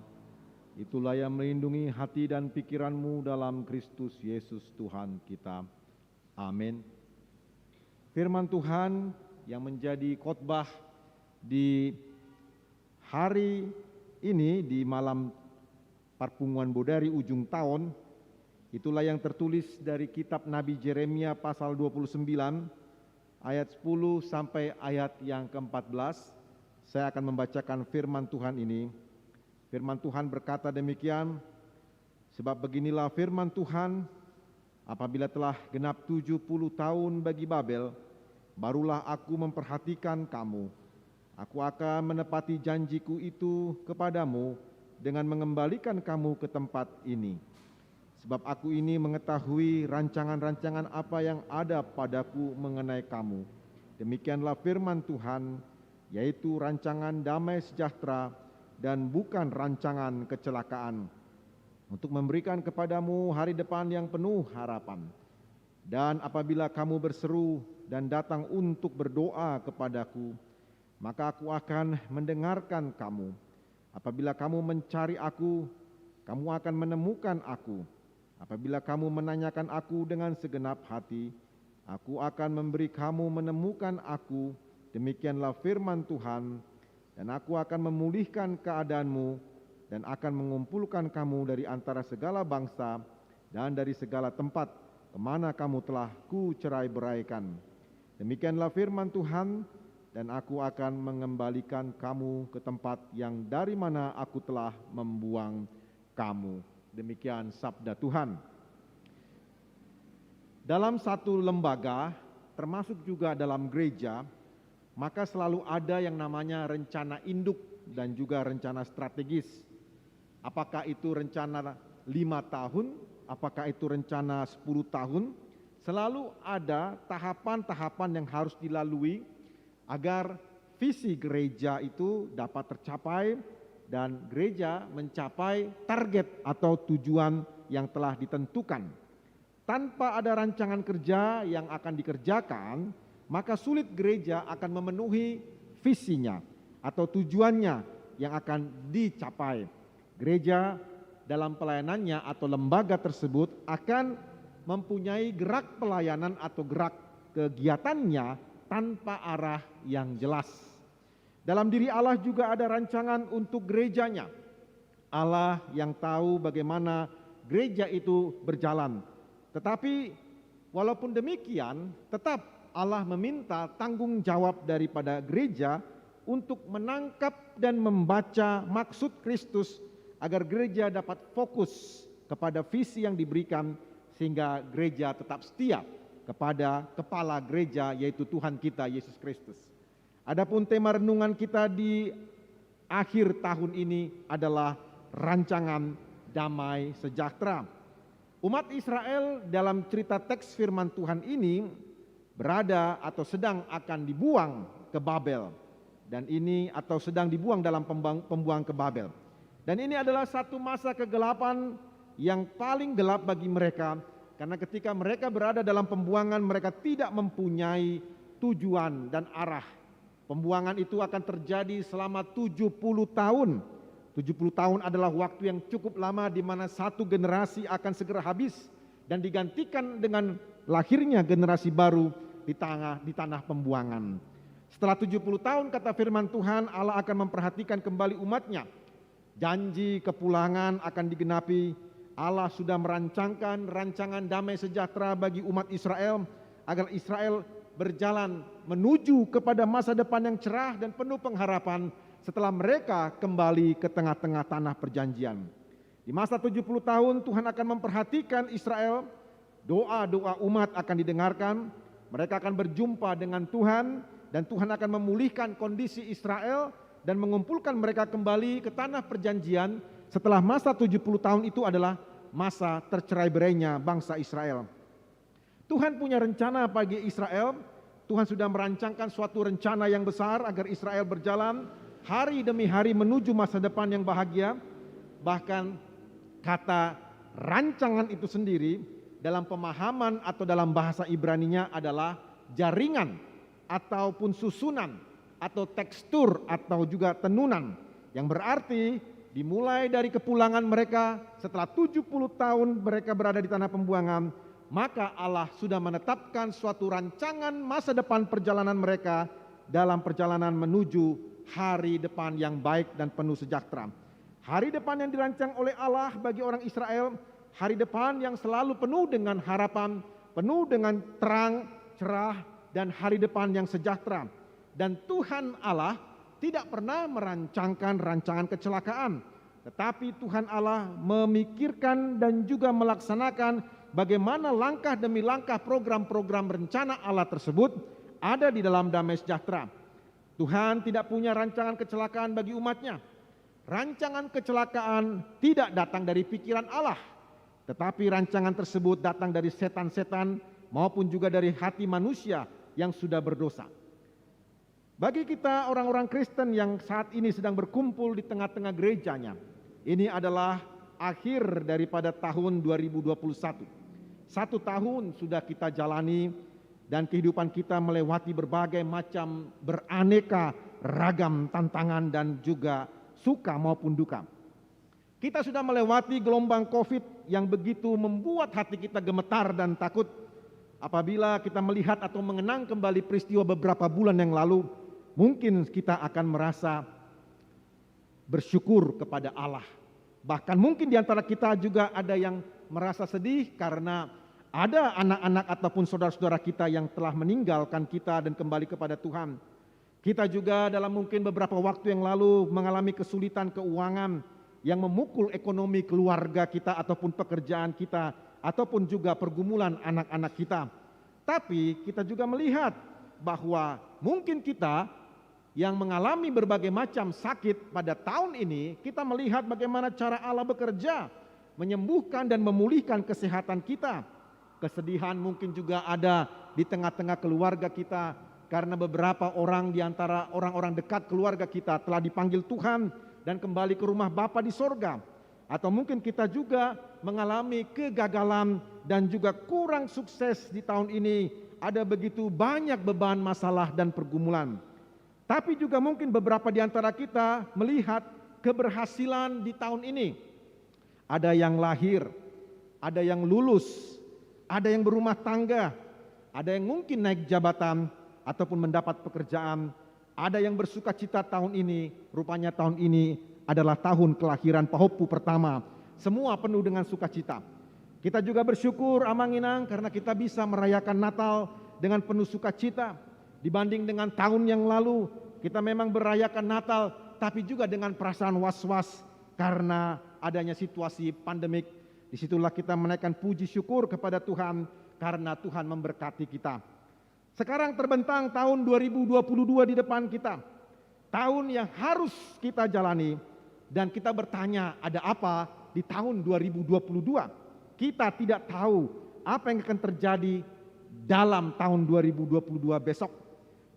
itulah yang melindungi hati dan pikiranmu dalam Kristus Yesus Tuhan kita. Amin. Firman Tuhan yang menjadi khotbah di hari ini, di malam Parpunguan Bodari ujung tahun, itulah yang tertulis dari kitab Nabi Yeremia pasal 29 ayat 10 sampai ayat yang ke-14. Saya akan membacakan firman Tuhan ini. Firman Tuhan berkata demikian, sebab beginilah firman Tuhan, apabila telah genap 70 tahun bagi Babel, barulah aku memperhatikan kamu. Aku akan menepati janjiku itu kepadamu dengan mengembalikan kamu ke tempat ini. Sebab aku ini mengetahui rancangan-rancangan apa yang ada padaku mengenai kamu. Demikianlah firman Tuhan, yaitu rancangan damai sejahtera dan bukan rancangan kecelakaan, untuk memberikan kepadamu hari depan yang penuh harapan. Dan apabila kamu berseru dan datang untuk berdoa kepadaku, maka aku akan mendengarkan kamu. Apabila kamu mencari aku, kamu akan menemukan aku. Apabila kamu menanyakan aku dengan segenap hati, aku akan memberi kamu menemukan aku. Demikianlah firman Tuhan. Dan aku akan memulihkan keadaanmu dan akan mengumpulkan kamu dari antara segala bangsa dan dari segala tempat kemana kamu telah kucerai-beraikan. Demikianlah firman Tuhan, dan aku akan mengembalikan kamu ke tempat yang dari mana aku telah membuang kamu. Demikian sabda Tuhan. Dalam satu lembaga, termasuk juga dalam gereja, maka selalu ada yang namanya rencana induk dan juga rencana strategis. Apakah itu rencana 5 tahun, apakah itu rencana 10 tahun, selalu ada tahapan-tahapan yang harus dilalui agar visi gereja itu dapat tercapai dan gereja mencapai target atau tujuan yang telah ditentukan. Tanpa ada rancangan kerja yang akan dikerjakan, maka sulit gereja akan memenuhi visinya atau tujuannya yang akan dicapai. Gereja dalam pelayanannya atau lembaga tersebut akan mempunyai gerak pelayanan atau gerak kegiatannya tanpa arah yang jelas. Dalam diri Allah juga ada rancangan untuk gerejanya. Allah yang tahu bagaimana gereja itu berjalan. Tetapi walaupun demikian, tetap Allah meminta tanggung jawab daripada gereja untuk menangkap dan membaca maksud Kristus agar gereja dapat fokus kepada visi yang diberikan sehingga gereja tetap setia kepada kepala gereja, yaitu Tuhan kita Yesus Kristus. Adapun tema renungan kita di akhir tahun ini adalah rancangan damai sejahtera. Umat Israel dalam cerita teks firman Tuhan ini berada atau sedang akan dibuang ke Babel. Dan ini atau sedang dibuang dalam pembuangan ke Babel. Dan ini adalah satu masa kegelapan yang paling gelap bagi mereka. Karena ketika mereka berada dalam pembuangan, mereka tidak mempunyai tujuan dan arah. Pembuangan itu akan terjadi selama 70 tahun. 70 tahun adalah waktu yang cukup lama di mana satu generasi akan segera habis dan digantikan dengan lahirnya generasi baru di tanah pembuangan. Setelah 70 tahun, kata firman Tuhan, Allah akan memperhatikan kembali umatnya. Janji kepulangan akan digenapi. Allah sudah merancangkan rancangan damai sejahtera bagi umat Israel agar Israel berjalan menuju kepada masa depan yang cerah dan penuh pengharapan setelah mereka kembali ke tengah-tengah tanah perjanjian. Di masa 70 tahun Tuhan akan memperhatikan Israel, doa-doa umat akan didengarkan, mereka akan berjumpa dengan Tuhan dan Tuhan akan memulihkan kondisi Israel dan mengumpulkan mereka kembali ke tanah perjanjian. Setelah masa 70 tahun itu adalah masa tercerai-berainya bangsa Israel. Tuhan punya rencana bagi Israel. Tuhan sudah merancangkan suatu rencana yang besar agar Israel berjalan hari demi hari menuju masa depan yang bahagia. Bahkan kata rancangan itu sendiri dalam pemahaman atau dalam bahasa Ibraninya adalah jaringan ataupun susunan atau tekstur atau juga tenunan, yang berarti dimulai dari kepulangan mereka setelah 70 tahun mereka berada di tanah pembuangan, maka Allah sudah menetapkan suatu rancangan masa depan perjalanan mereka dalam perjalanan menuju hari depan yang baik dan penuh sejahtera. Hari depan yang dirancang oleh Allah bagi orang Israel, hari depan yang selalu penuh dengan harapan, penuh dengan terang, cerah, dan hari depan yang sejahtera. Dan Tuhan Allah tidak pernah merancangkan rancangan kecelakaan, tetapi Tuhan Allah memikirkan dan juga melaksanakan bagaimana langkah demi langkah program-program rencana Allah tersebut ada di dalam damai sejahtera. Tuhan tidak punya rancangan kecelakaan bagi umatnya. Rancangan kecelakaan tidak datang dari pikiran Allah, tetapi rancangan tersebut datang dari setan-setan maupun juga dari hati manusia yang sudah berdosa. Bagi kita orang-orang Kristen yang saat ini sedang berkumpul di tengah-tengah gerejanya, ini adalah akhir daripada tahun 2021. 1 tahun sudah kita jalani dan kehidupan kita melewati berbagai macam beraneka ragam tantangan dan juga suka maupun duka. Kita sudah melewati gelombang COVID yang begitu membuat hati kita gemetar dan takut apabila kita melihat atau mengenang kembali peristiwa beberapa bulan yang lalu. Mungkin kita akan merasa bersyukur kepada Allah. Bahkan mungkin di antara kita juga ada yang merasa sedih karena ada anak-anak ataupun saudara-saudara kita yang telah meninggalkan kita dan kembali kepada Tuhan. Kita juga dalam mungkin beberapa waktu yang lalu mengalami kesulitan keuangan yang memukul ekonomi keluarga kita ataupun pekerjaan kita ataupun juga pergumulan anak-anak kita. Tapi kita juga melihat bahwa mungkin kita yang mengalami berbagai macam sakit pada tahun ini, kita melihat bagaimana cara Allah bekerja menyembuhkan dan memulihkan kesehatan kita. Kesedihan mungkin juga ada di tengah-tengah keluarga kita karena beberapa orang di antara orang-orang dekat keluarga kita telah dipanggil Tuhan dan kembali ke rumah Bapa di sorga. Atau mungkin kita juga mengalami kegagalan dan juga kurang sukses di tahun ini. Ada begitu banyak beban, masalah dan pergumulan. Tapi juga mungkin beberapa di antara kita melihat keberhasilan di tahun ini. Ada yang lahir, ada yang lulus, ada yang berumah tangga, ada yang mungkin naik jabatan ataupun mendapat pekerjaan, ada yang bersuka cita tahun ini, rupanya tahun ini adalah tahun kelahiran Pahopu pertama. Semua penuh dengan sukacita. Kita juga bersyukur Amanginang karena kita bisa merayakan Natal dengan penuh sukacita. Dibanding dengan tahun yang lalu, kita memang merayakan Natal tapi juga dengan perasaan was-was karena adanya situasi pandemik. Disitulah kita menaikkan puji syukur kepada Tuhan karena Tuhan memberkati kita. Sekarang terbentang tahun 2022 di depan kita. Tahun yang harus kita jalani dan kita bertanya ada apa di tahun 2022. Kita tidak tahu apa yang akan terjadi dalam tahun 2022 besok.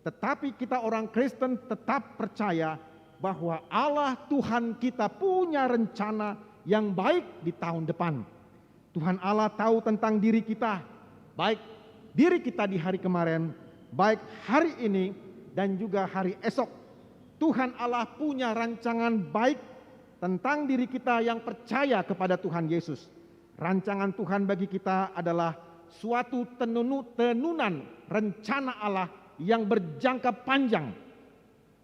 Tetapi kita orang Kristen tetap percaya bahwa Allah Tuhan kita punya rencana yang baik di tahun depan. Tuhan Allah tahu tentang diri kita, baik diri kita di hari kemarin, baik hari ini dan juga hari esok. Tuhan Allah punya rancangan baik tentang diri kita yang percaya kepada Tuhan Yesus. Rancangan Tuhan bagi kita adalah suatu tenunan rencana Allah yang berjangka panjang.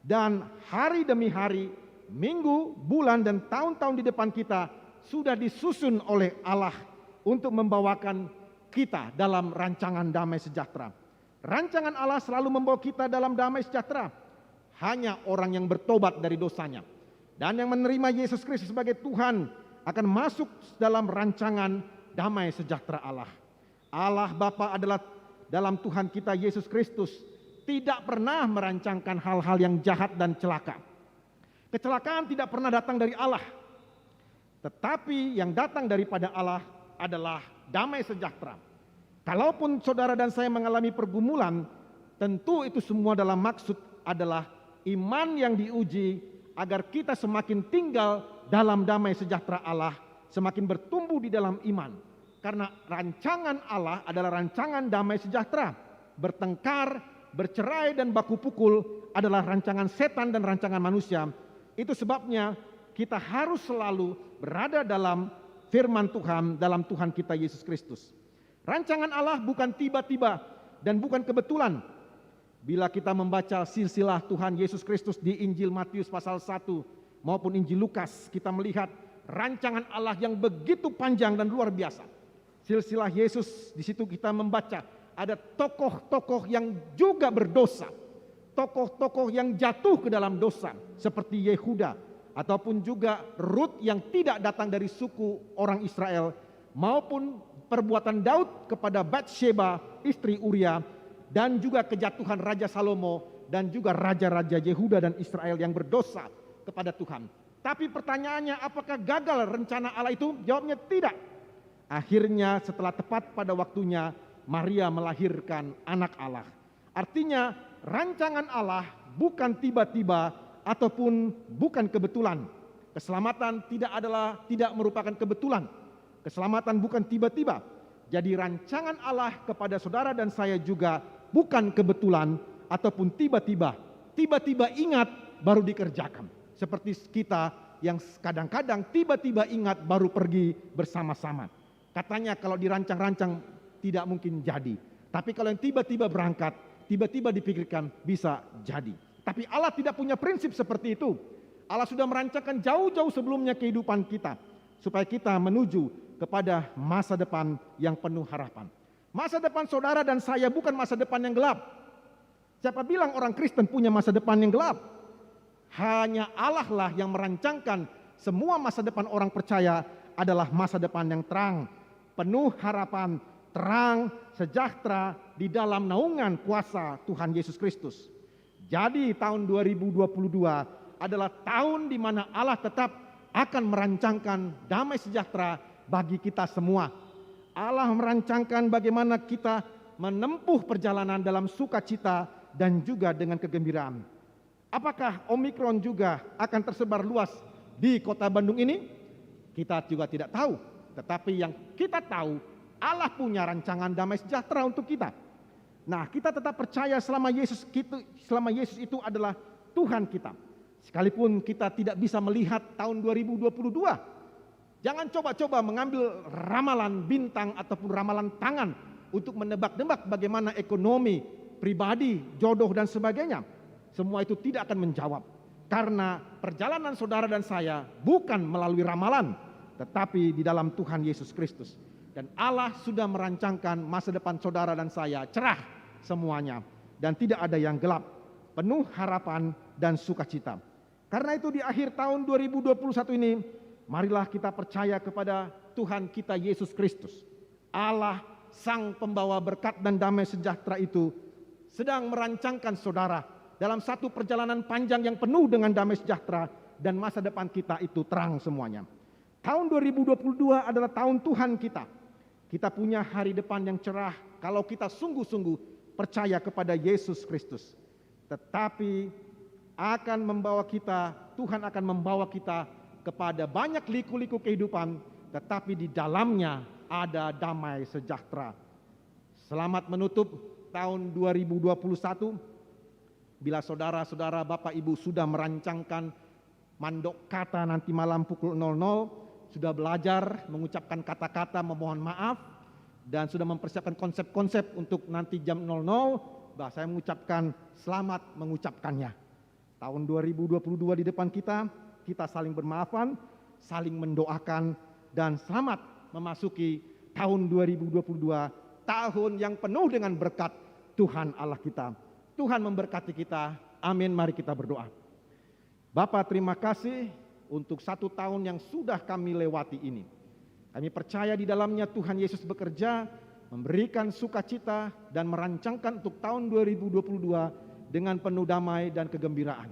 Dan hari demi hari, minggu, bulan, dan tahun-tahun di depan kita sudah disusun oleh Allah untuk membawakan kita dalam rancangan damai sejahtera. Rancangan Allah selalu membawa kita dalam damai sejahtera. Hanya orang yang bertobat dari dosanya dan yang menerima Yesus Kristus sebagai Tuhan akan masuk dalam rancangan damai sejahtera Allah. Allah Bapa adalah dalam Tuhan kita Yesus Kristus tidak pernah merancangkan hal-hal yang jahat dan celaka. Kecelakaan tidak pernah datang dari Allah. Tetapi yang datang daripada Allah adalah damai sejahtera. Kalaupun saudara dan saya mengalami pergumulan, tentu itu semua dalam maksud adalah iman yang diuji agar kita semakin tinggal dalam damai sejahtera Allah, semakin bertumbuh di dalam iman. Karena rancangan Allah adalah rancangan damai sejahtera. Bertengkar, bercerai dan baku pukul adalah rancangan setan dan rancangan manusia. Itu sebabnya kita harus selalu berada dalam firman Tuhan, dalam Tuhan kita Yesus Kristus. Rancangan Allah bukan tiba-tiba dan bukan kebetulan. Bila kita membaca silsilah Tuhan Yesus Kristus di Injil Matius pasal 1 maupun Injil Lukas, kita melihat rancangan Allah yang begitu panjang dan luar biasa. Silsilah Yesus, di situ kita membaca ada tokoh-tokoh yang juga berdosa, tokoh-tokoh yang jatuh ke dalam dosa seperti Yehuda ataupun juga Rut yang tidak datang dari suku orang Israel, maupun perbuatan Daud kepada Batsheba istri Uria, dan juga kejatuhan Raja Salomo dan juga raja-raja Yehuda dan Israel yang berdosa kepada Tuhan. Tapi pertanyaannya, apakah gagal rencana Allah itu? Jawabnya tidak. Akhirnya setelah tepat pada waktunya, Maria melahirkan anak Allah. Artinya rancangan Allah bukan tiba-tiba ataupun bukan kebetulan. Keselamatan tidak merupakan kebetulan. Keselamatan bukan tiba-tiba. Jadi rancangan Allah kepada saudara dan saya juga bukan kebetulan ataupun tiba-tiba. Tiba-tiba ingat baru dikerjakan. Seperti kita yang kadang-kadang tiba-tiba ingat baru pergi bersama-sama. Katanya kalau dirancang-rancang tidak mungkin jadi. Tapi kalau yang tiba-tiba berangkat, tiba-tiba dipikirkan bisa jadi. Tapi Allah tidak punya prinsip seperti itu. Allah sudah merancangkan jauh-jauh sebelumnya kehidupan kita. Supaya kita menuju kepada masa depan yang penuh harapan. Masa depan saudara dan saya bukan masa depan yang gelap. Siapa bilang orang Kristen punya masa depan yang gelap? Hanya Allah lah yang merancangkan semua masa depan orang percaya adalah masa depan yang terang, penuh harapan, terang, sejahtera di dalam naungan kuasa Tuhan Yesus Kristus. Jadi tahun 2022 adalah tahun di mana Allah tetap akan merancangkan damai sejahtera bagi kita semua. Allah merancangkan bagaimana kita menempuh perjalanan dalam sukacita dan juga dengan kegembiraan. Apakah Omikron juga akan tersebar luas di kota Bandung ini? Kita juga tidak tahu. Tetapi yang kita tahu, Allah punya rancangan damai sejahtera untuk kita. Nah, kita tetap percaya selama Yesus itu adalah Tuhan kita. Sekalipun kita tidak bisa melihat tahun 2022. Jangan coba-coba mengambil ramalan bintang ataupun ramalan tangan untuk menebak-nebak bagaimana ekonomi, pribadi, jodoh dan sebagainya. Semua itu tidak akan menjawab. Karena perjalanan saudara dan saya bukan melalui ramalan, tetapi di dalam Tuhan Yesus Kristus. Dan Allah sudah merancangkan masa depan saudara dan saya cerah semuanya. Dan tidak ada yang gelap, penuh harapan dan sukacita. Karena itu di akhir tahun 2021 ini, marilah kita percaya kepada Tuhan kita Yesus Kristus. Allah Sang Pembawa berkat dan damai sejahtera itu sedang merancangkan saudara dalam satu perjalanan panjang yang penuh dengan damai sejahtera, dan masa depan kita itu terang semuanya. Tahun 2022 adalah tahun Tuhan kita. Kita punya hari depan yang cerah kalau kita sungguh-sungguh percaya kepada Yesus Kristus. Tetapi Tuhan akan membawa kita kepada banyak liku-liku kehidupan, tetapi di dalamnya ada damai sejahtera. Selamat menutup tahun 2021. Bila saudara-saudara, Bapak Ibu sudah merancangkan mandok kata nanti malam pukul 00, sudah belajar mengucapkan kata-kata memohon maaf, dan sudah mempersiapkan konsep-konsep untuk nanti jam 00, saya mengucapkan selamat mengucapkannya. Tahun 2022 di depan kita saling bermaafan, saling mendoakan, dan selamat memasuki tahun 2022, tahun yang penuh dengan berkat Tuhan Allah kita. Tuhan memberkati kita. Amin. Mari kita berdoa. Bapa, terima kasih untuk 1 tahun yang sudah kami lewati ini. Kami percaya di dalamnya Tuhan Yesus bekerja, memberikan sukacita dan merancangkan untuk tahun 2022 dengan penuh damai dan kegembiraan.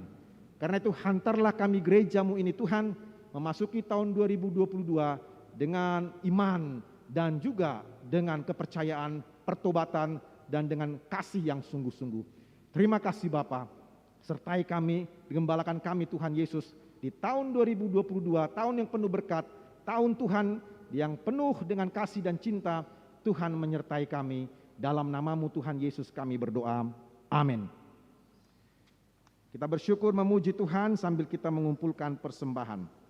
Karena itu hantarlah kami gerejamu ini Tuhan memasuki tahun 2022 dengan iman dan juga dengan kepercayaan, pertobatan, dan dengan kasih yang sungguh-sungguh. Terima kasih Bapa, sertai kami, gembalakan kami Tuhan Yesus di tahun 2022, tahun yang penuh berkat, tahun Tuhan yang penuh dengan kasih dan cinta. Tuhan menyertai kami, dalam nama-Mu Tuhan Yesus kami berdoa, amin. Kita bersyukur memuji Tuhan sambil kita mengumpulkan persembahan.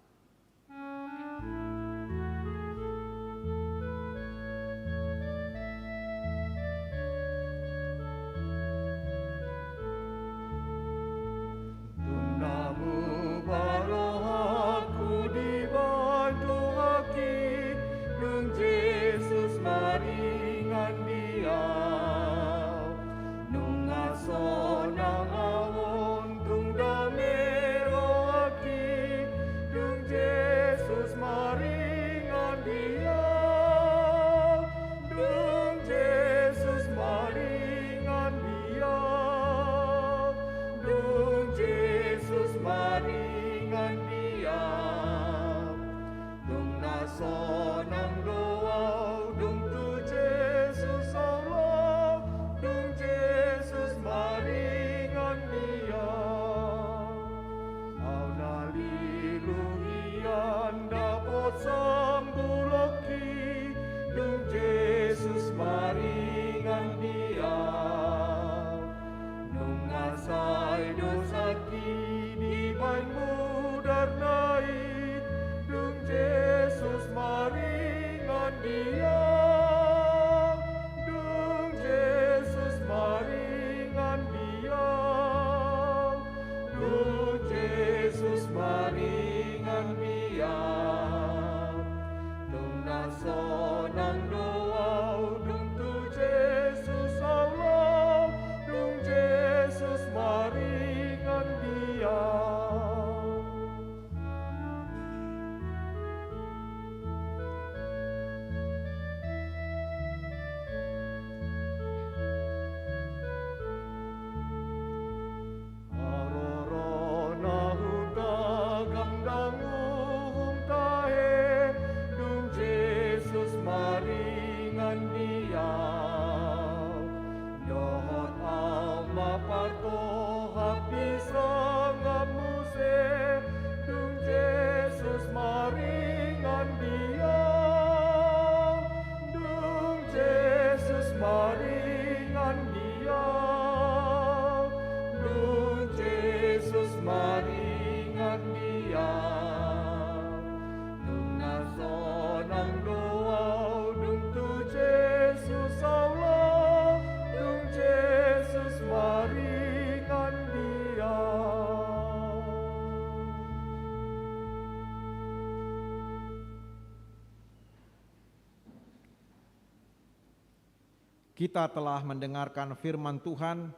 Kita telah mendengarkan firman Tuhan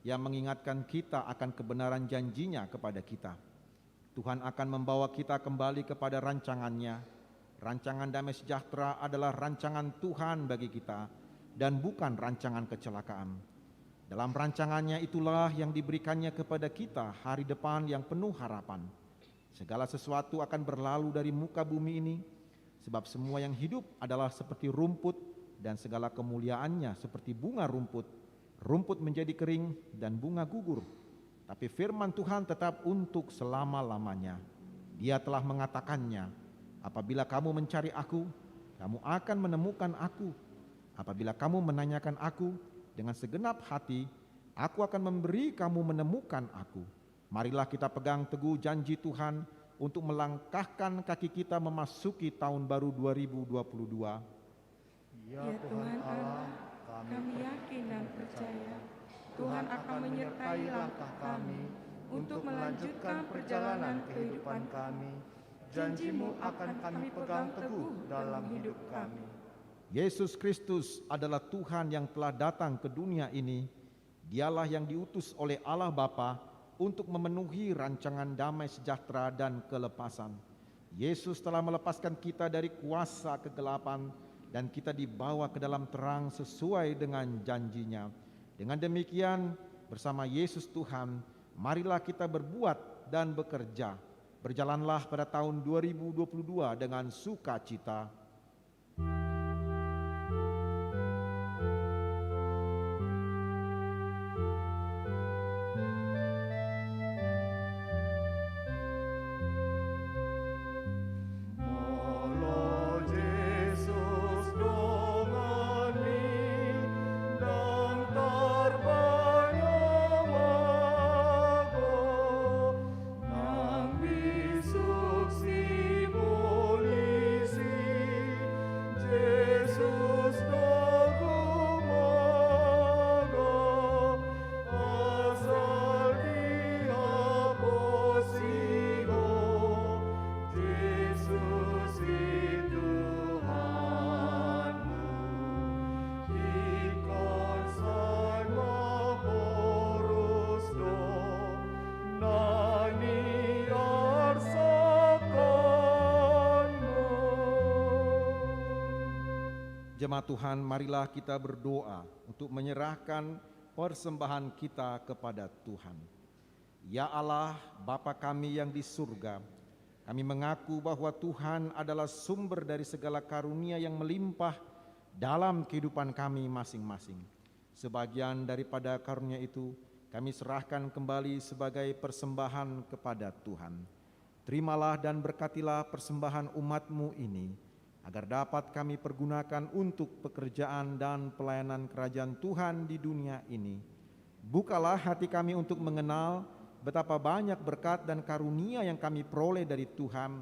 yang mengingatkan kita akan kebenaran janjinya kepada kita. Tuhan akan membawa kita kembali kepada rancangannya. Rancangan damai sejahtera adalah rancangan Tuhan bagi kita dan bukan rancangan kecelakaan. Dalam rancangannya itulah yang diberikannya kepada kita hari depan yang penuh harapan. Segala sesuatu akan berlalu dari muka bumi ini, sebab semua yang hidup adalah seperti rumput dan segala kemuliaannya seperti bunga rumput. Rumput menjadi kering dan bunga gugur, tapi firman Tuhan tetap untuk selama-lamanya. Dia telah mengatakannya, apabila kamu mencari aku, kamu akan menemukan aku. Apabila kamu menanyakan aku dengan segenap hati, aku akan memberi kamu menemukan aku. Marilah kita pegang teguh janji Tuhan untuk melangkahkan kaki kita memasuki tahun baru 2022. Ya Tuhan Allah, kami yakin dan percaya Tuhan akan menyertai langkah kami untuk melanjutkan perjalanan kehidupan kami. Janji-Mu akan kami pegang teguh dalam hidup kami. Yesus Kristus adalah Tuhan yang telah datang ke dunia ini. Dialah yang diutus oleh Allah Bapa untuk memenuhi rancangan damai sejahtera dan kelepasan. Yesus telah melepaskan kita dari kuasa kegelapan dan kita dibawa ke dalam terang sesuai dengan janjinya. Dengan demikian, bersama Yesus Tuhan, marilah kita berbuat dan bekerja. Berjalanlah pada tahun 2022 dengan sukacita. Jemaat Tuhan, marilah kita berdoa untuk menyerahkan persembahan kita kepada Tuhan. Ya Allah, Bapa kami yang di surga, kami mengaku bahwa Tuhan adalah sumber dari segala karunia yang melimpah dalam kehidupan kami masing-masing. Sebagian daripada karunia itu kami serahkan kembali sebagai persembahan kepada Tuhan. Terimalah dan berkatilah persembahan umat-Mu ini, agar dapat kami pergunakan untuk pekerjaan dan pelayanan kerajaan Tuhan di dunia ini. Bukalah hati kami untuk mengenal betapa banyak berkat dan karunia yang kami peroleh dari Tuhan,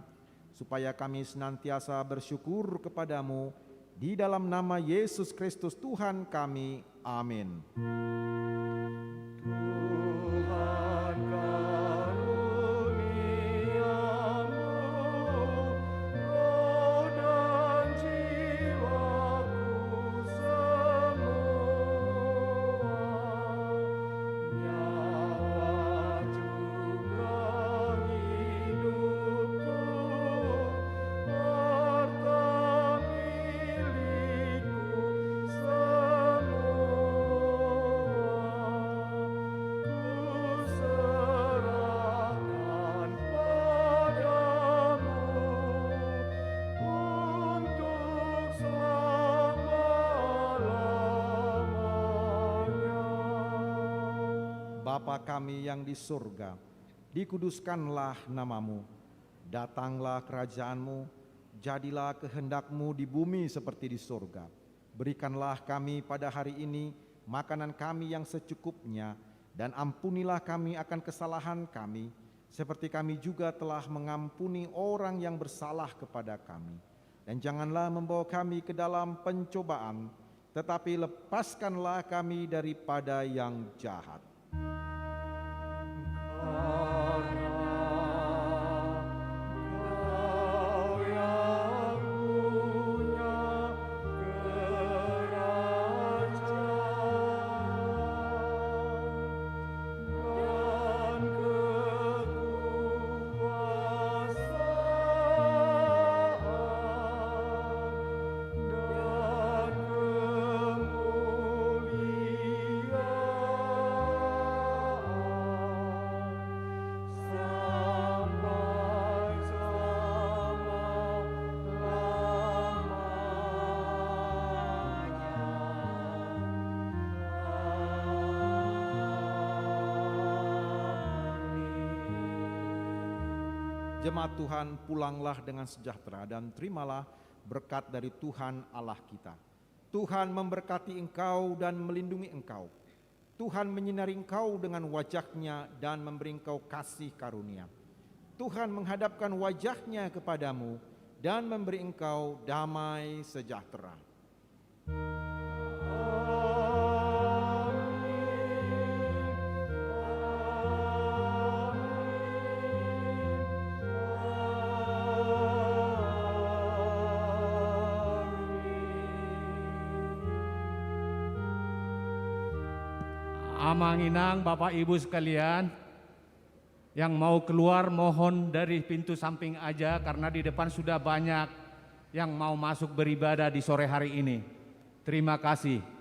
supaya kami senantiasa bersyukur kepadamu. Di dalam nama Yesus Kristus Tuhan kami, amin. Bapa kami yang di surga, dikuduskanlah namamu, datanglah kerajaanmu, jadilah kehendak-Mu di bumi seperti di surga. Berikanlah kami pada hari ini makanan kami yang secukupnya, dan ampunilah kami akan kesalahan kami, seperti kami juga telah mengampuni orang yang bersalah kepada kami. Dan janganlah membawa kami ke dalam pencobaan, tetapi lepaskanlah kami daripada yang jahat. Kerajaan Jemaat Tuhan, pulanglah dengan sejahtera dan terimalah berkat dari Tuhan Allah kita. Tuhan memberkati engkau dan melindungi engkau. Tuhan menyinari engkau dengan wajah-Nya dan memberi engkau kasih karunia. Tuhan menghadapkan wajah-Nya kepadamu dan memberi engkau damai sejahtera. Amanginang Bapak Ibu sekalian, yang mau keluar mohon dari pintu samping aja karena di depan sudah banyak yang mau masuk beribadah di sore hari ini. Terima kasih.